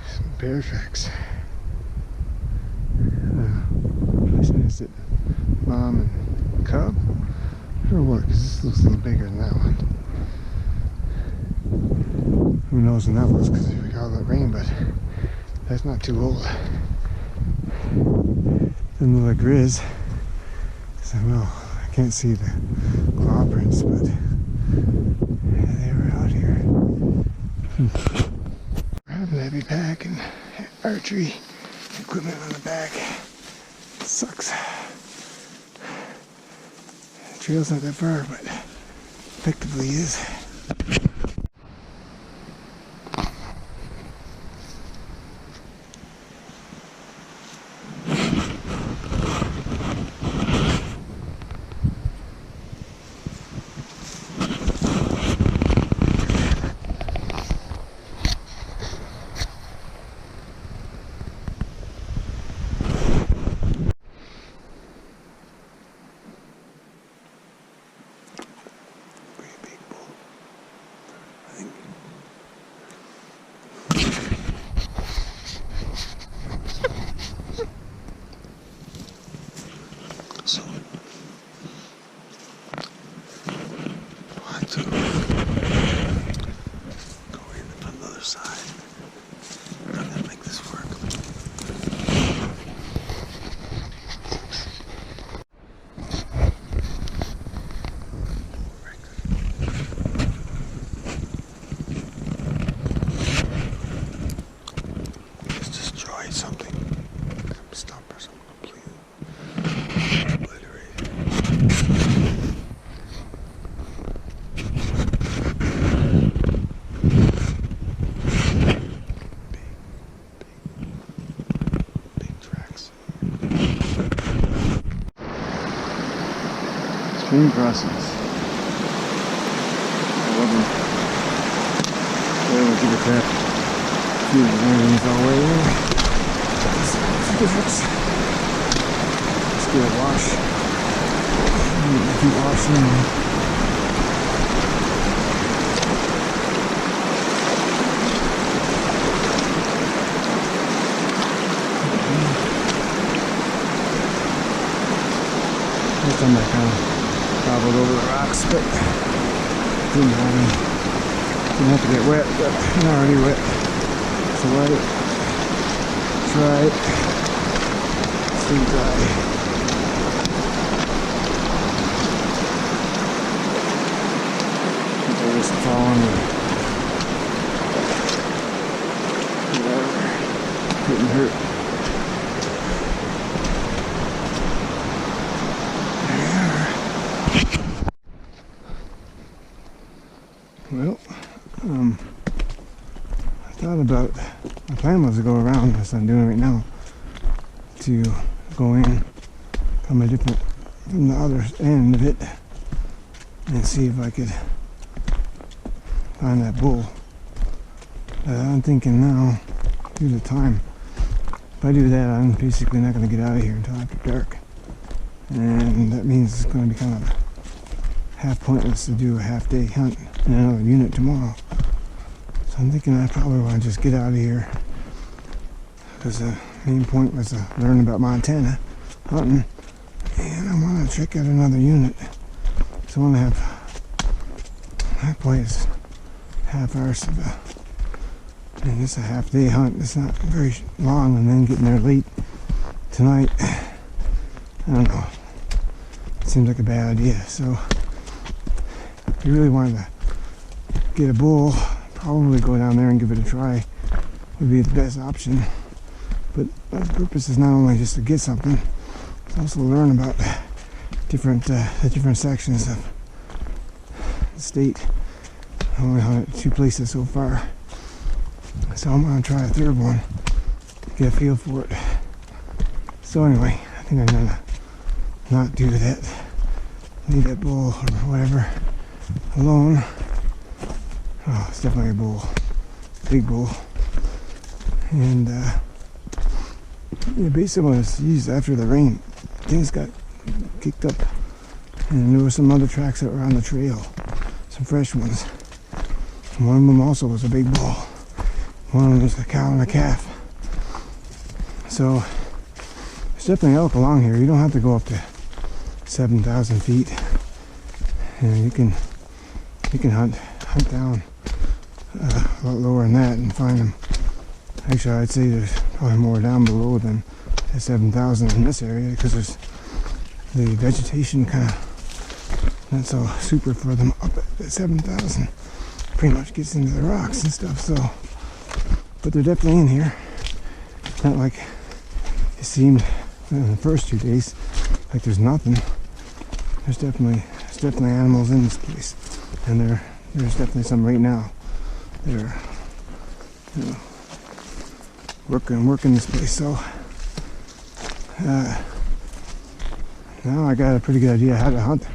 Some bear tracks. Is it mom and cub? Or what? 'Cause this looks a little bigger than that one. Who knows when that was because we got all that rain, but that's not too old. Doesn't look like Grizz. So, well, I can't see the claw prints, but yeah, they were out here. Grabbing a heavy pack and archery equipment on the back. It sucks. The trail's not that far, but effectively is. So, I have to go in on the other side. I'm gonna make this work. Just destroyed something. Stop or something completely. Stream crossings. I love them. They don't give a crap. Few everything's all the way in. What's the difference? Let's get a wash. Keep washing. This time I kind of gobbled over the rocks, but didn't have to get wet, but I'm already wet. So let it dry, stay dry. People just falling and whatever, getting hurt. Well, I thought about, my plan was to go around, as I'm doing right now, to go in, come a different, from the other end of it, and see if I could find that bull. I'm thinking now, due to time, if I do that, I'm basically not going to get out of here until after dark. And that means it's going to be kind of half pointless to do a half-day hunt in another unit tomorrow. So I'm thinking I probably want to just get out of here, because the main point was to learn about Montana hunting, and I want to check out another unit. So I want to have that place half hours of a, and it's a half-day hunt. It's not very long, and then getting there late tonight, I don't know. It seems like a bad idea. So if you really wanted to get a bull, probably go down there and give it a try would be the best option. But the purpose is not only just to get something, it's also to learn about the different sections of the state. I only hunted 2 places so far, so I'm going to try a third one to get a feel for it. So anyway, I think I'm going to not do that, leave that bull or whatever alone. Oh, it's definitely a bull, big bull. And yeah, basically when it's used after the rain, things got kicked up, and there were some other tracks that were on the trail, some fresh ones. And one of them also was a big bull. One of them was a cow and a calf. So There's definitely elk along here. You don't have to go up to 7,000 feet. You know, you can hunt down a lot lower than that and find them. Actually, I'd say there's probably more down below than at 7,000 in this area because there's the vegetation kind of not so super for them up at 7,000. Pretty much gets into the rocks and stuff. So, but they're definitely in here. Not like it seemed in the first 2 days, like there's nothing. There's definitely animals in this place, and there's definitely some right now. They're, you know, working this place. So now I got a pretty good idea how to hunt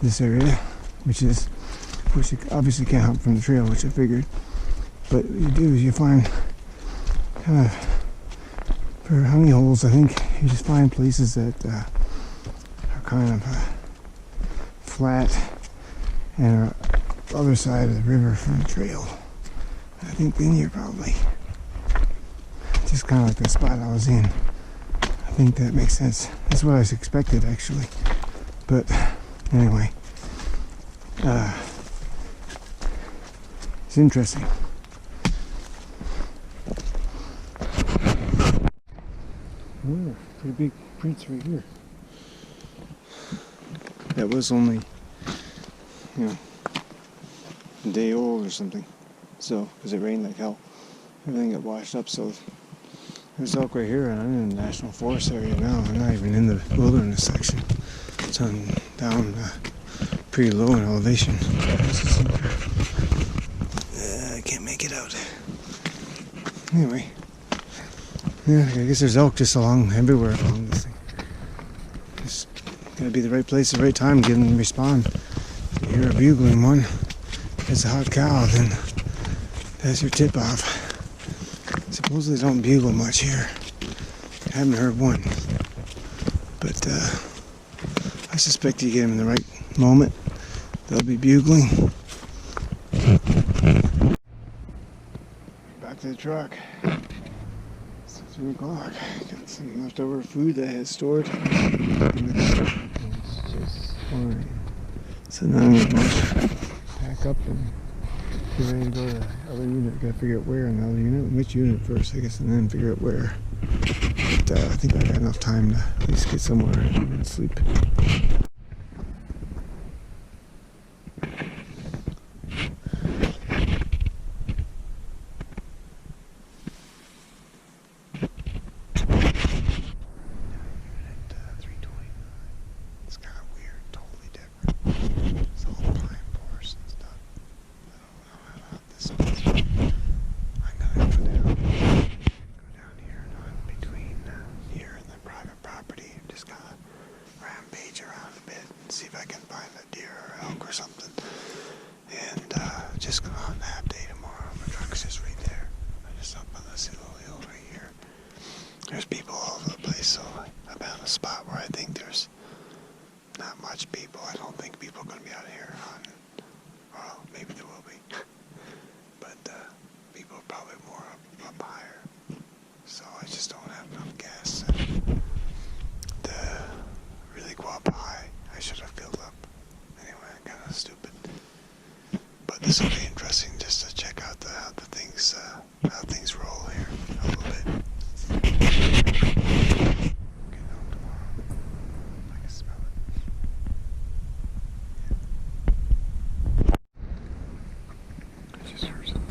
this area, which you obviously can't hunt from the trail, which I figured. But what you do is you find kind of for honey holes. I think you just find places that are kind of flat and are other side of the river from the trail. I think in here probably. Just kind of like the spot I was in. I think that makes sense. That's what I expected actually. But anyway, it's interesting. Oh, pretty big prints right here. That was only, you know, a day old or something. So, because it rained like hell, everything got washed up. So there's elk right here, and I'm in the national forest area now. I'm not even in the wilderness section. It's down pretty low in elevation. I can't make it out. Anyway, yeah, I guess there's elk just everywhere along this thing. Just gotta be the right place at the right time, get them to respond. If you hear a bugling one, it's a hot cow, then that's your tip off. Supposedly they don't bugle much here. I haven't heard one. But I suspect you get them in the right moment, they'll be bugling. Back to the truck. It's 3 o'clock. Got some leftover food that I had stored. It's just fine. So now I'm going to pack up and get ready to go to the other unit. Gotta figure out where in the other unit. Which unit first, I guess, and then figure out where. But I think I got enough time to at least get somewhere and sleep. See if I can find a deer or elk or something, and just go on a nap day tomorrow. My truck's just right there. I'm just up on this little hill right here. There's people all over the place, so I found a spot where I think there's not much people. I don't think people are going to be out here hunting. Well, maybe there will be, but people are probably more up higher. So I just don't have enough gas to really go up high. I should have filled up. Anyway, I'm kind of stupid. But this will be interesting just to check out how things roll here a little bit. Get home tomorrow. I can smell it. Yeah. I just heard something.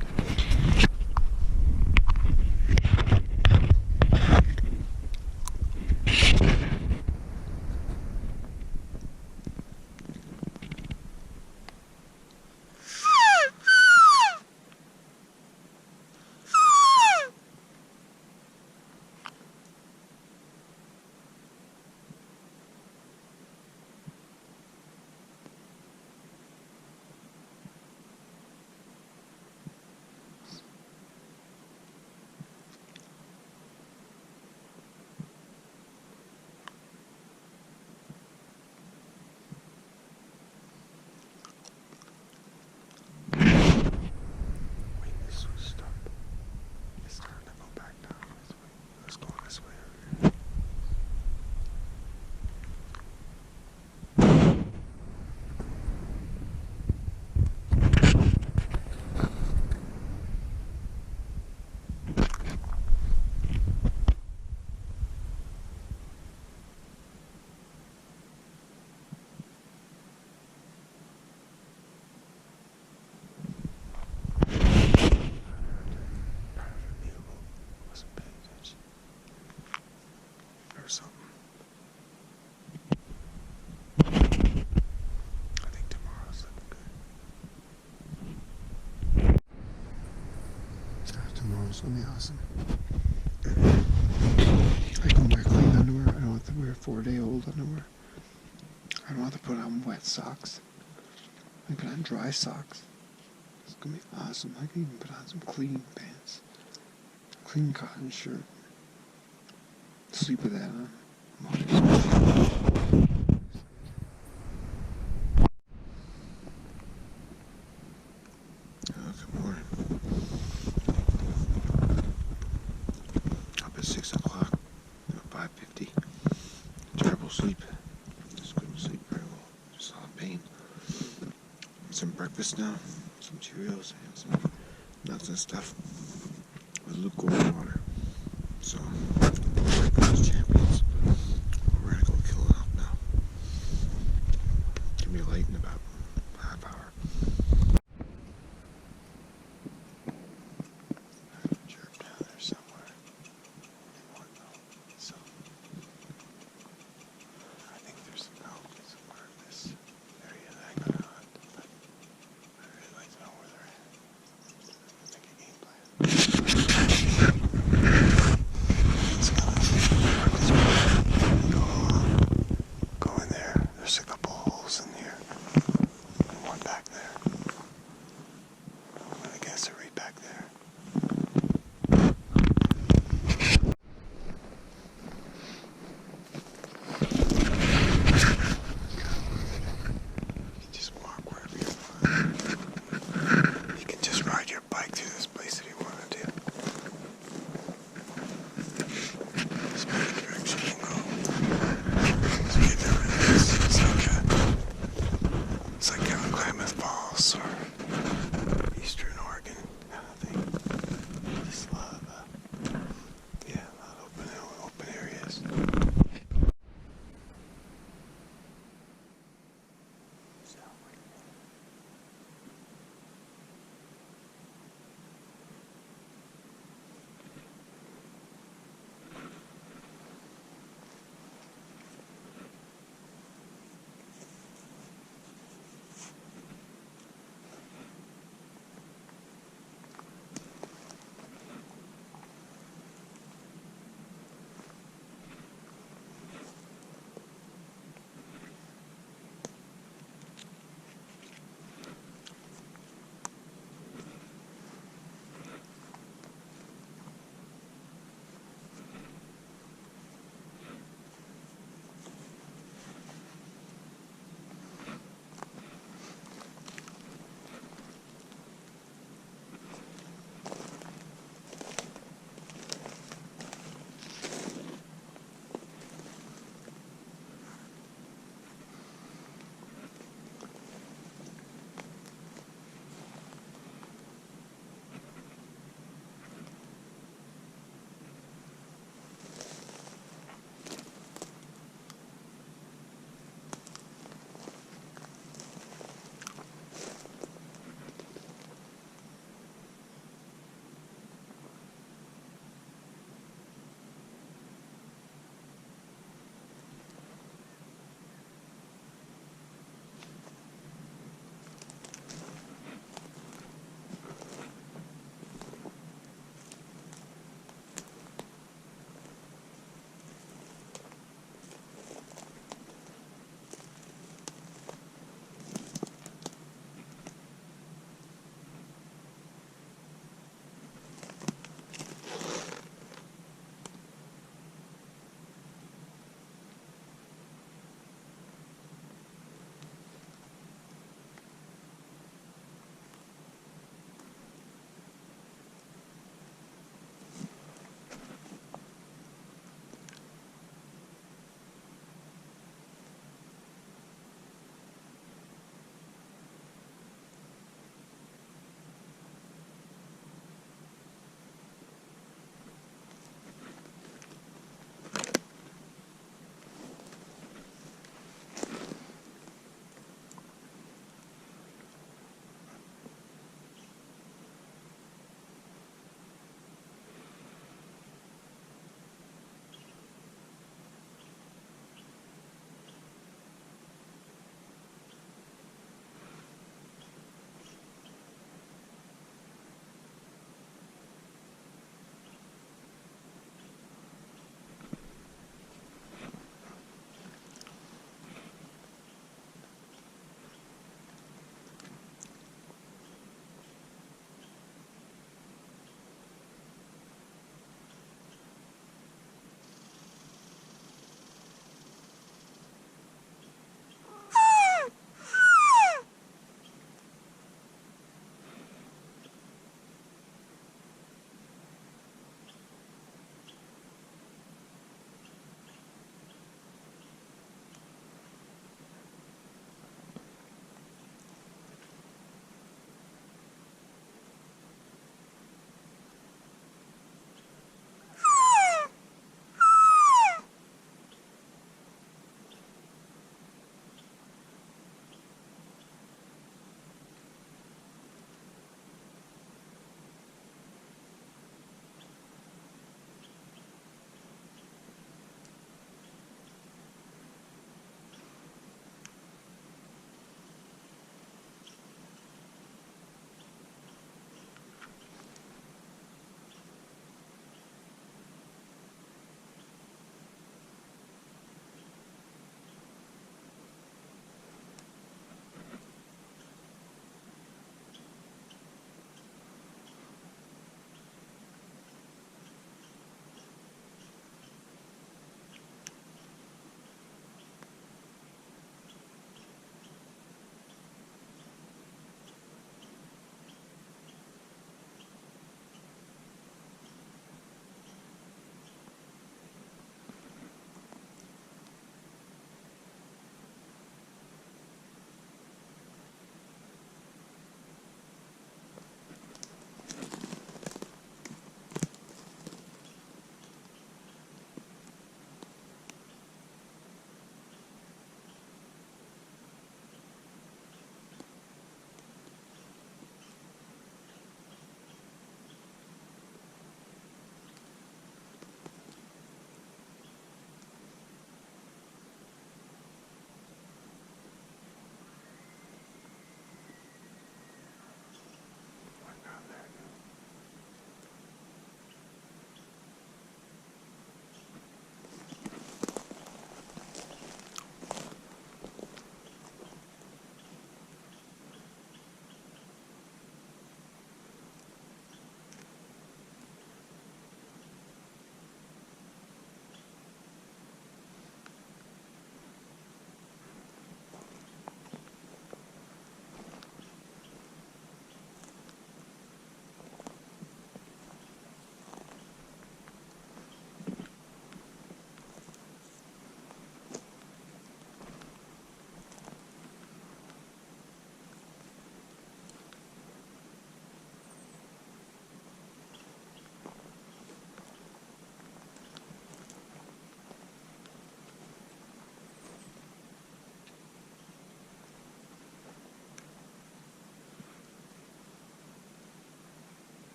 It's gonna be awesome. I can wear clean underwear. I don't have to wear 4-day-old underwear. I don't have to put on wet socks. I can put on dry socks. It's gonna be awesome. I can even put on some clean pants. Clean cotton shirt. Sleep with that on. Good morning. Up at 6 o'clock. 5:50. Terrible sleep. Just couldn't sleep very well. Just a lot of pain. Some breakfast now. Some Cheerios and some nuts and stuff. With lukewarm water. So, breakfast champions. We're gonna go kill it up now. Give me a light in about a half hour. Jerk down there somewhere. So, I think there's some elk somewhere in this area that I gotta hunt, but I really like to know where they're at. Make a game plan.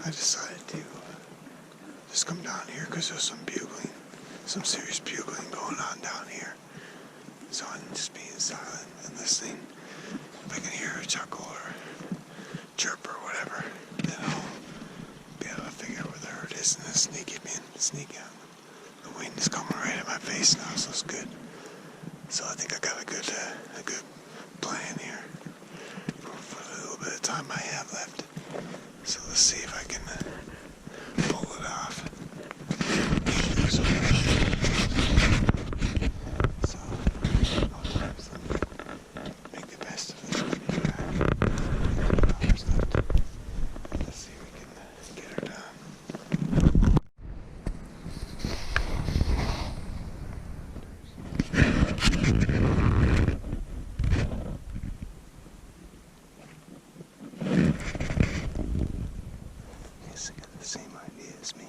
I decided to just come down here because there's some bugling, some serious bugling going on down here. So I'm just being silent and listening. If I can hear a chuckle or chirp or whatever, then I'll be able to figure out where the herd is and then sneak out. The wind is coming right at my face now, so it's good. So I think I got a good plan here for the little bit of time I have left. So let's see if I can pull it off. So I'll perhaps make the best of this. Hours left. Let's see if we can get her done. Same idea as me.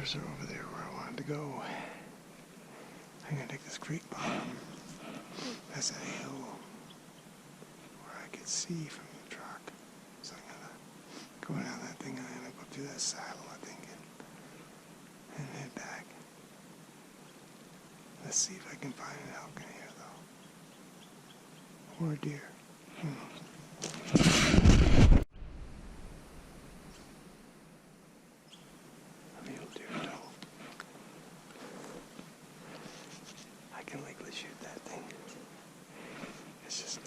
Are over there where I wanted to go. I'm gonna take this creek bottom. That's a hill where I could see from the truck. So I'm gonna go down that thing and I'm gonna go through that saddle, I think, and head back. Let's see if I can find an elk in here though. Or a deer. Who knows? I can legally shoot that thing. It's just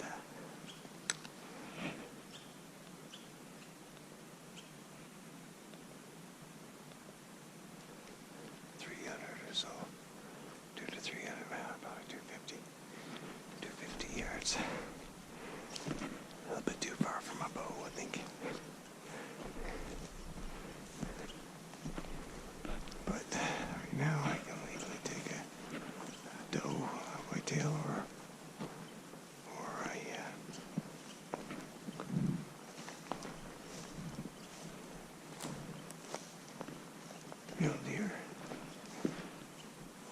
300 or so. 200 to 300, probably 250 yards. A little bit too far for my bow, I think. But right now I can legally take a doe, a whitetail, or a mule deer,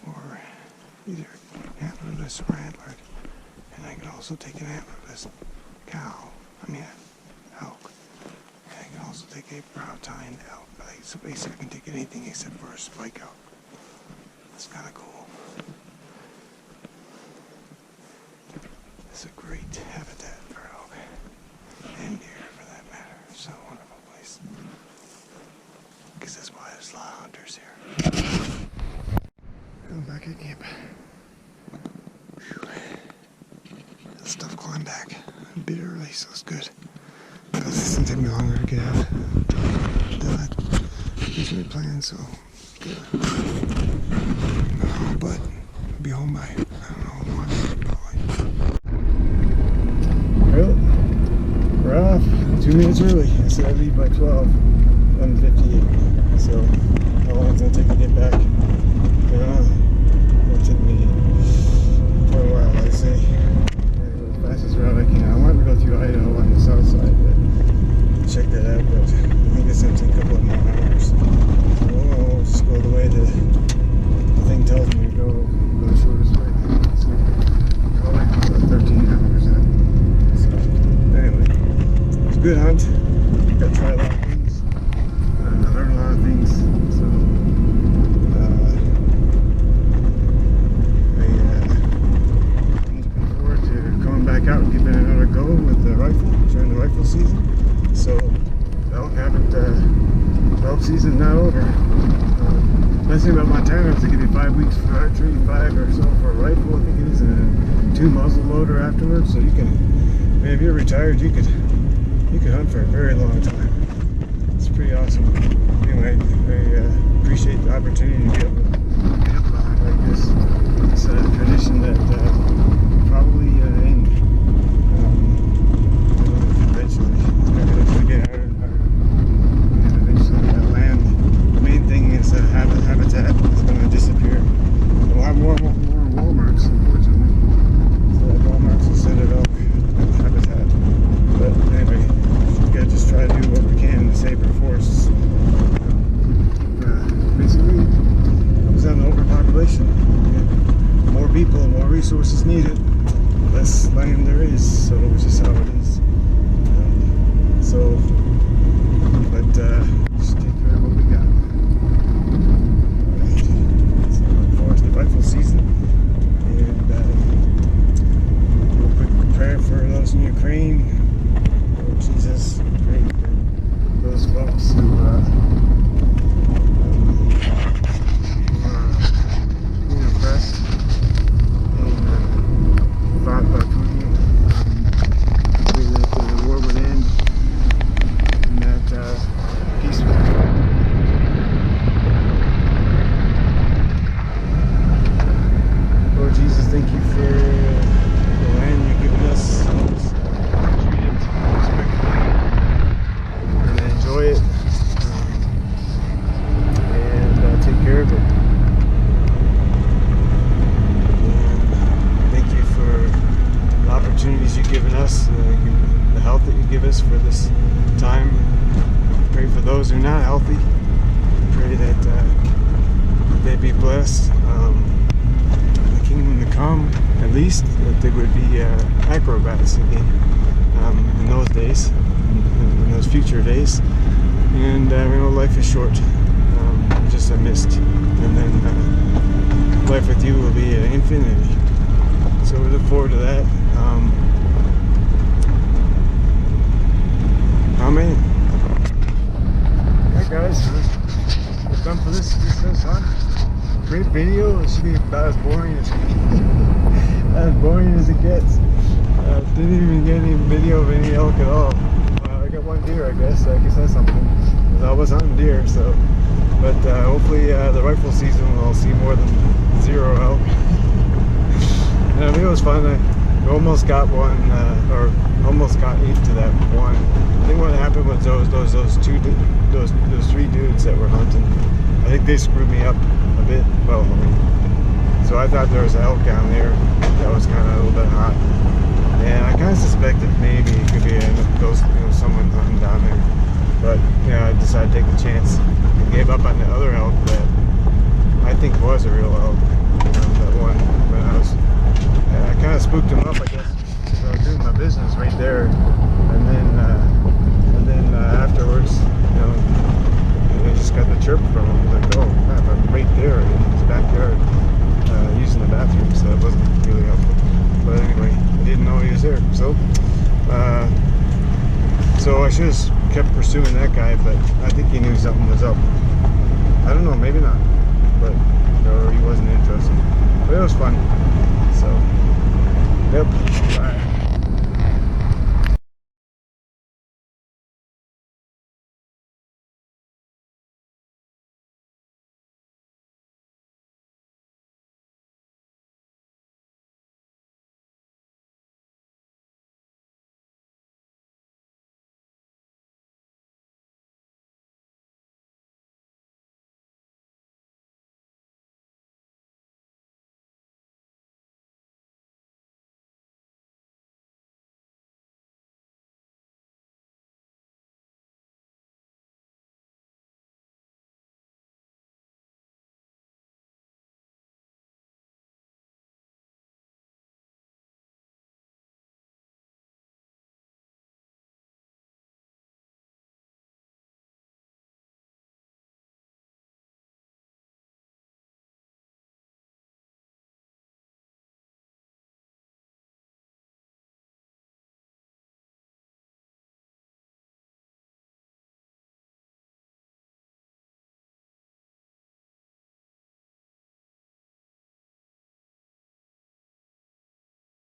or either antlerless or antlered, and I can also take an antlerless cow. Elk. And I can also take a brow-tined elk. So basically, I can take anything except for a spike elk. That's kind of cool. It's a great habitat for elk and deer, for that matter. It's a wonderful place. Because that's why there's a lot of hunters here. I'm back at camp. Whew. The stuff climbed back a bit early, so it's good. Because this didn't take me longer to get out than I usually planned, so good. But I'll be home by, I don't know, 1 probably. Well, we're off 2 minutes early. I said I'd leave by 12, 1:58. So how long it's going to take to get back? It'll take me quite a while, I say. The fastest route I can. I wanted to go through Idaho on the south side, but check that out. But I think it's going to take a couple of more hours. So we'll just go the way the thing tells me to go the shortest way. So probably about 13 hours out. So anyway, it's a good hunt. Got to try a lot of things. I learned a lot of things. out and give it another go with the rifle during the rifle season. So elk season not over. Best thing about Montana is they give you 5 weeks for archery, 5 or so for a rifle, I think it is, and then 2 muzzle loader afterwards. So you can, I mean, if you're retired, you could hunt for a very long time. It's pretty awesome. Anyway, I appreciate the opportunity to be able to hunt like this. It's a tradition that probably end eventually. It's going to get harder and harder. And eventually land. The main thing is habitat is going to disappear. We'll have more wall marks, unfortunately. So that wall marks instead of elk habitat. But anyway, we got to just try to do what we can to save our forests. Basically, it comes down to overpopulation. More people, more resources needed, less land there is, so which is how it is. Just take care of what we got. Alright, so look forward to the rifle season, and a quick prayer for those in Ukraine. Lord Jesus, pray for those folks who are being oppressed and fought by Putin. Pray that the war would end and that peace would come. Lord Jesus, thank you for the land you've given us. Let's treat it respectfully and enjoy it, and take care of it. And thank you for the opportunities you've given us, the health that you give us for this time. Pray for those who are not healthy. Pray that they be blessed. The kingdom to come, at least, that they would be acrobats again in those days, in those future days. And we know life is short, just a mist. And then life with you will be infinity. So we look forward to that. Amen. Alright guys, we're done for this hunt. Great video. It should be about as boring as it gets. Didn't even get any video of any elk at all. I got one deer, I guess. I guess that's something. I was hunting deer, so. But hopefully the rifle season we'll see more than 0 elk. And I think it was fun. I almost got one, or almost got into that one. I think what happened was those 3 dudes that were hunting, I think they screwed me up a bit. Well, I mean, so I thought there was an elk down there that was kind of a little bit hot, and I kind of suspected maybe it could be someone hunting down there. But I decided to take the chance and gave up on the other elk that I think was a real elk. That one when I kind of spooked him up, I guess, because I was doing my business right there, and then afterwards, I just got the chirp from him. Like, oh crap, I'm right there in his backyard using the bathroom, so that wasn't really helpful. But anyway, I didn't know he was there, so I should have kept pursuing that guy, but I think he knew something was up. I don't know, maybe not, but or he wasn't interested. But it was fun. So, yep. Bye.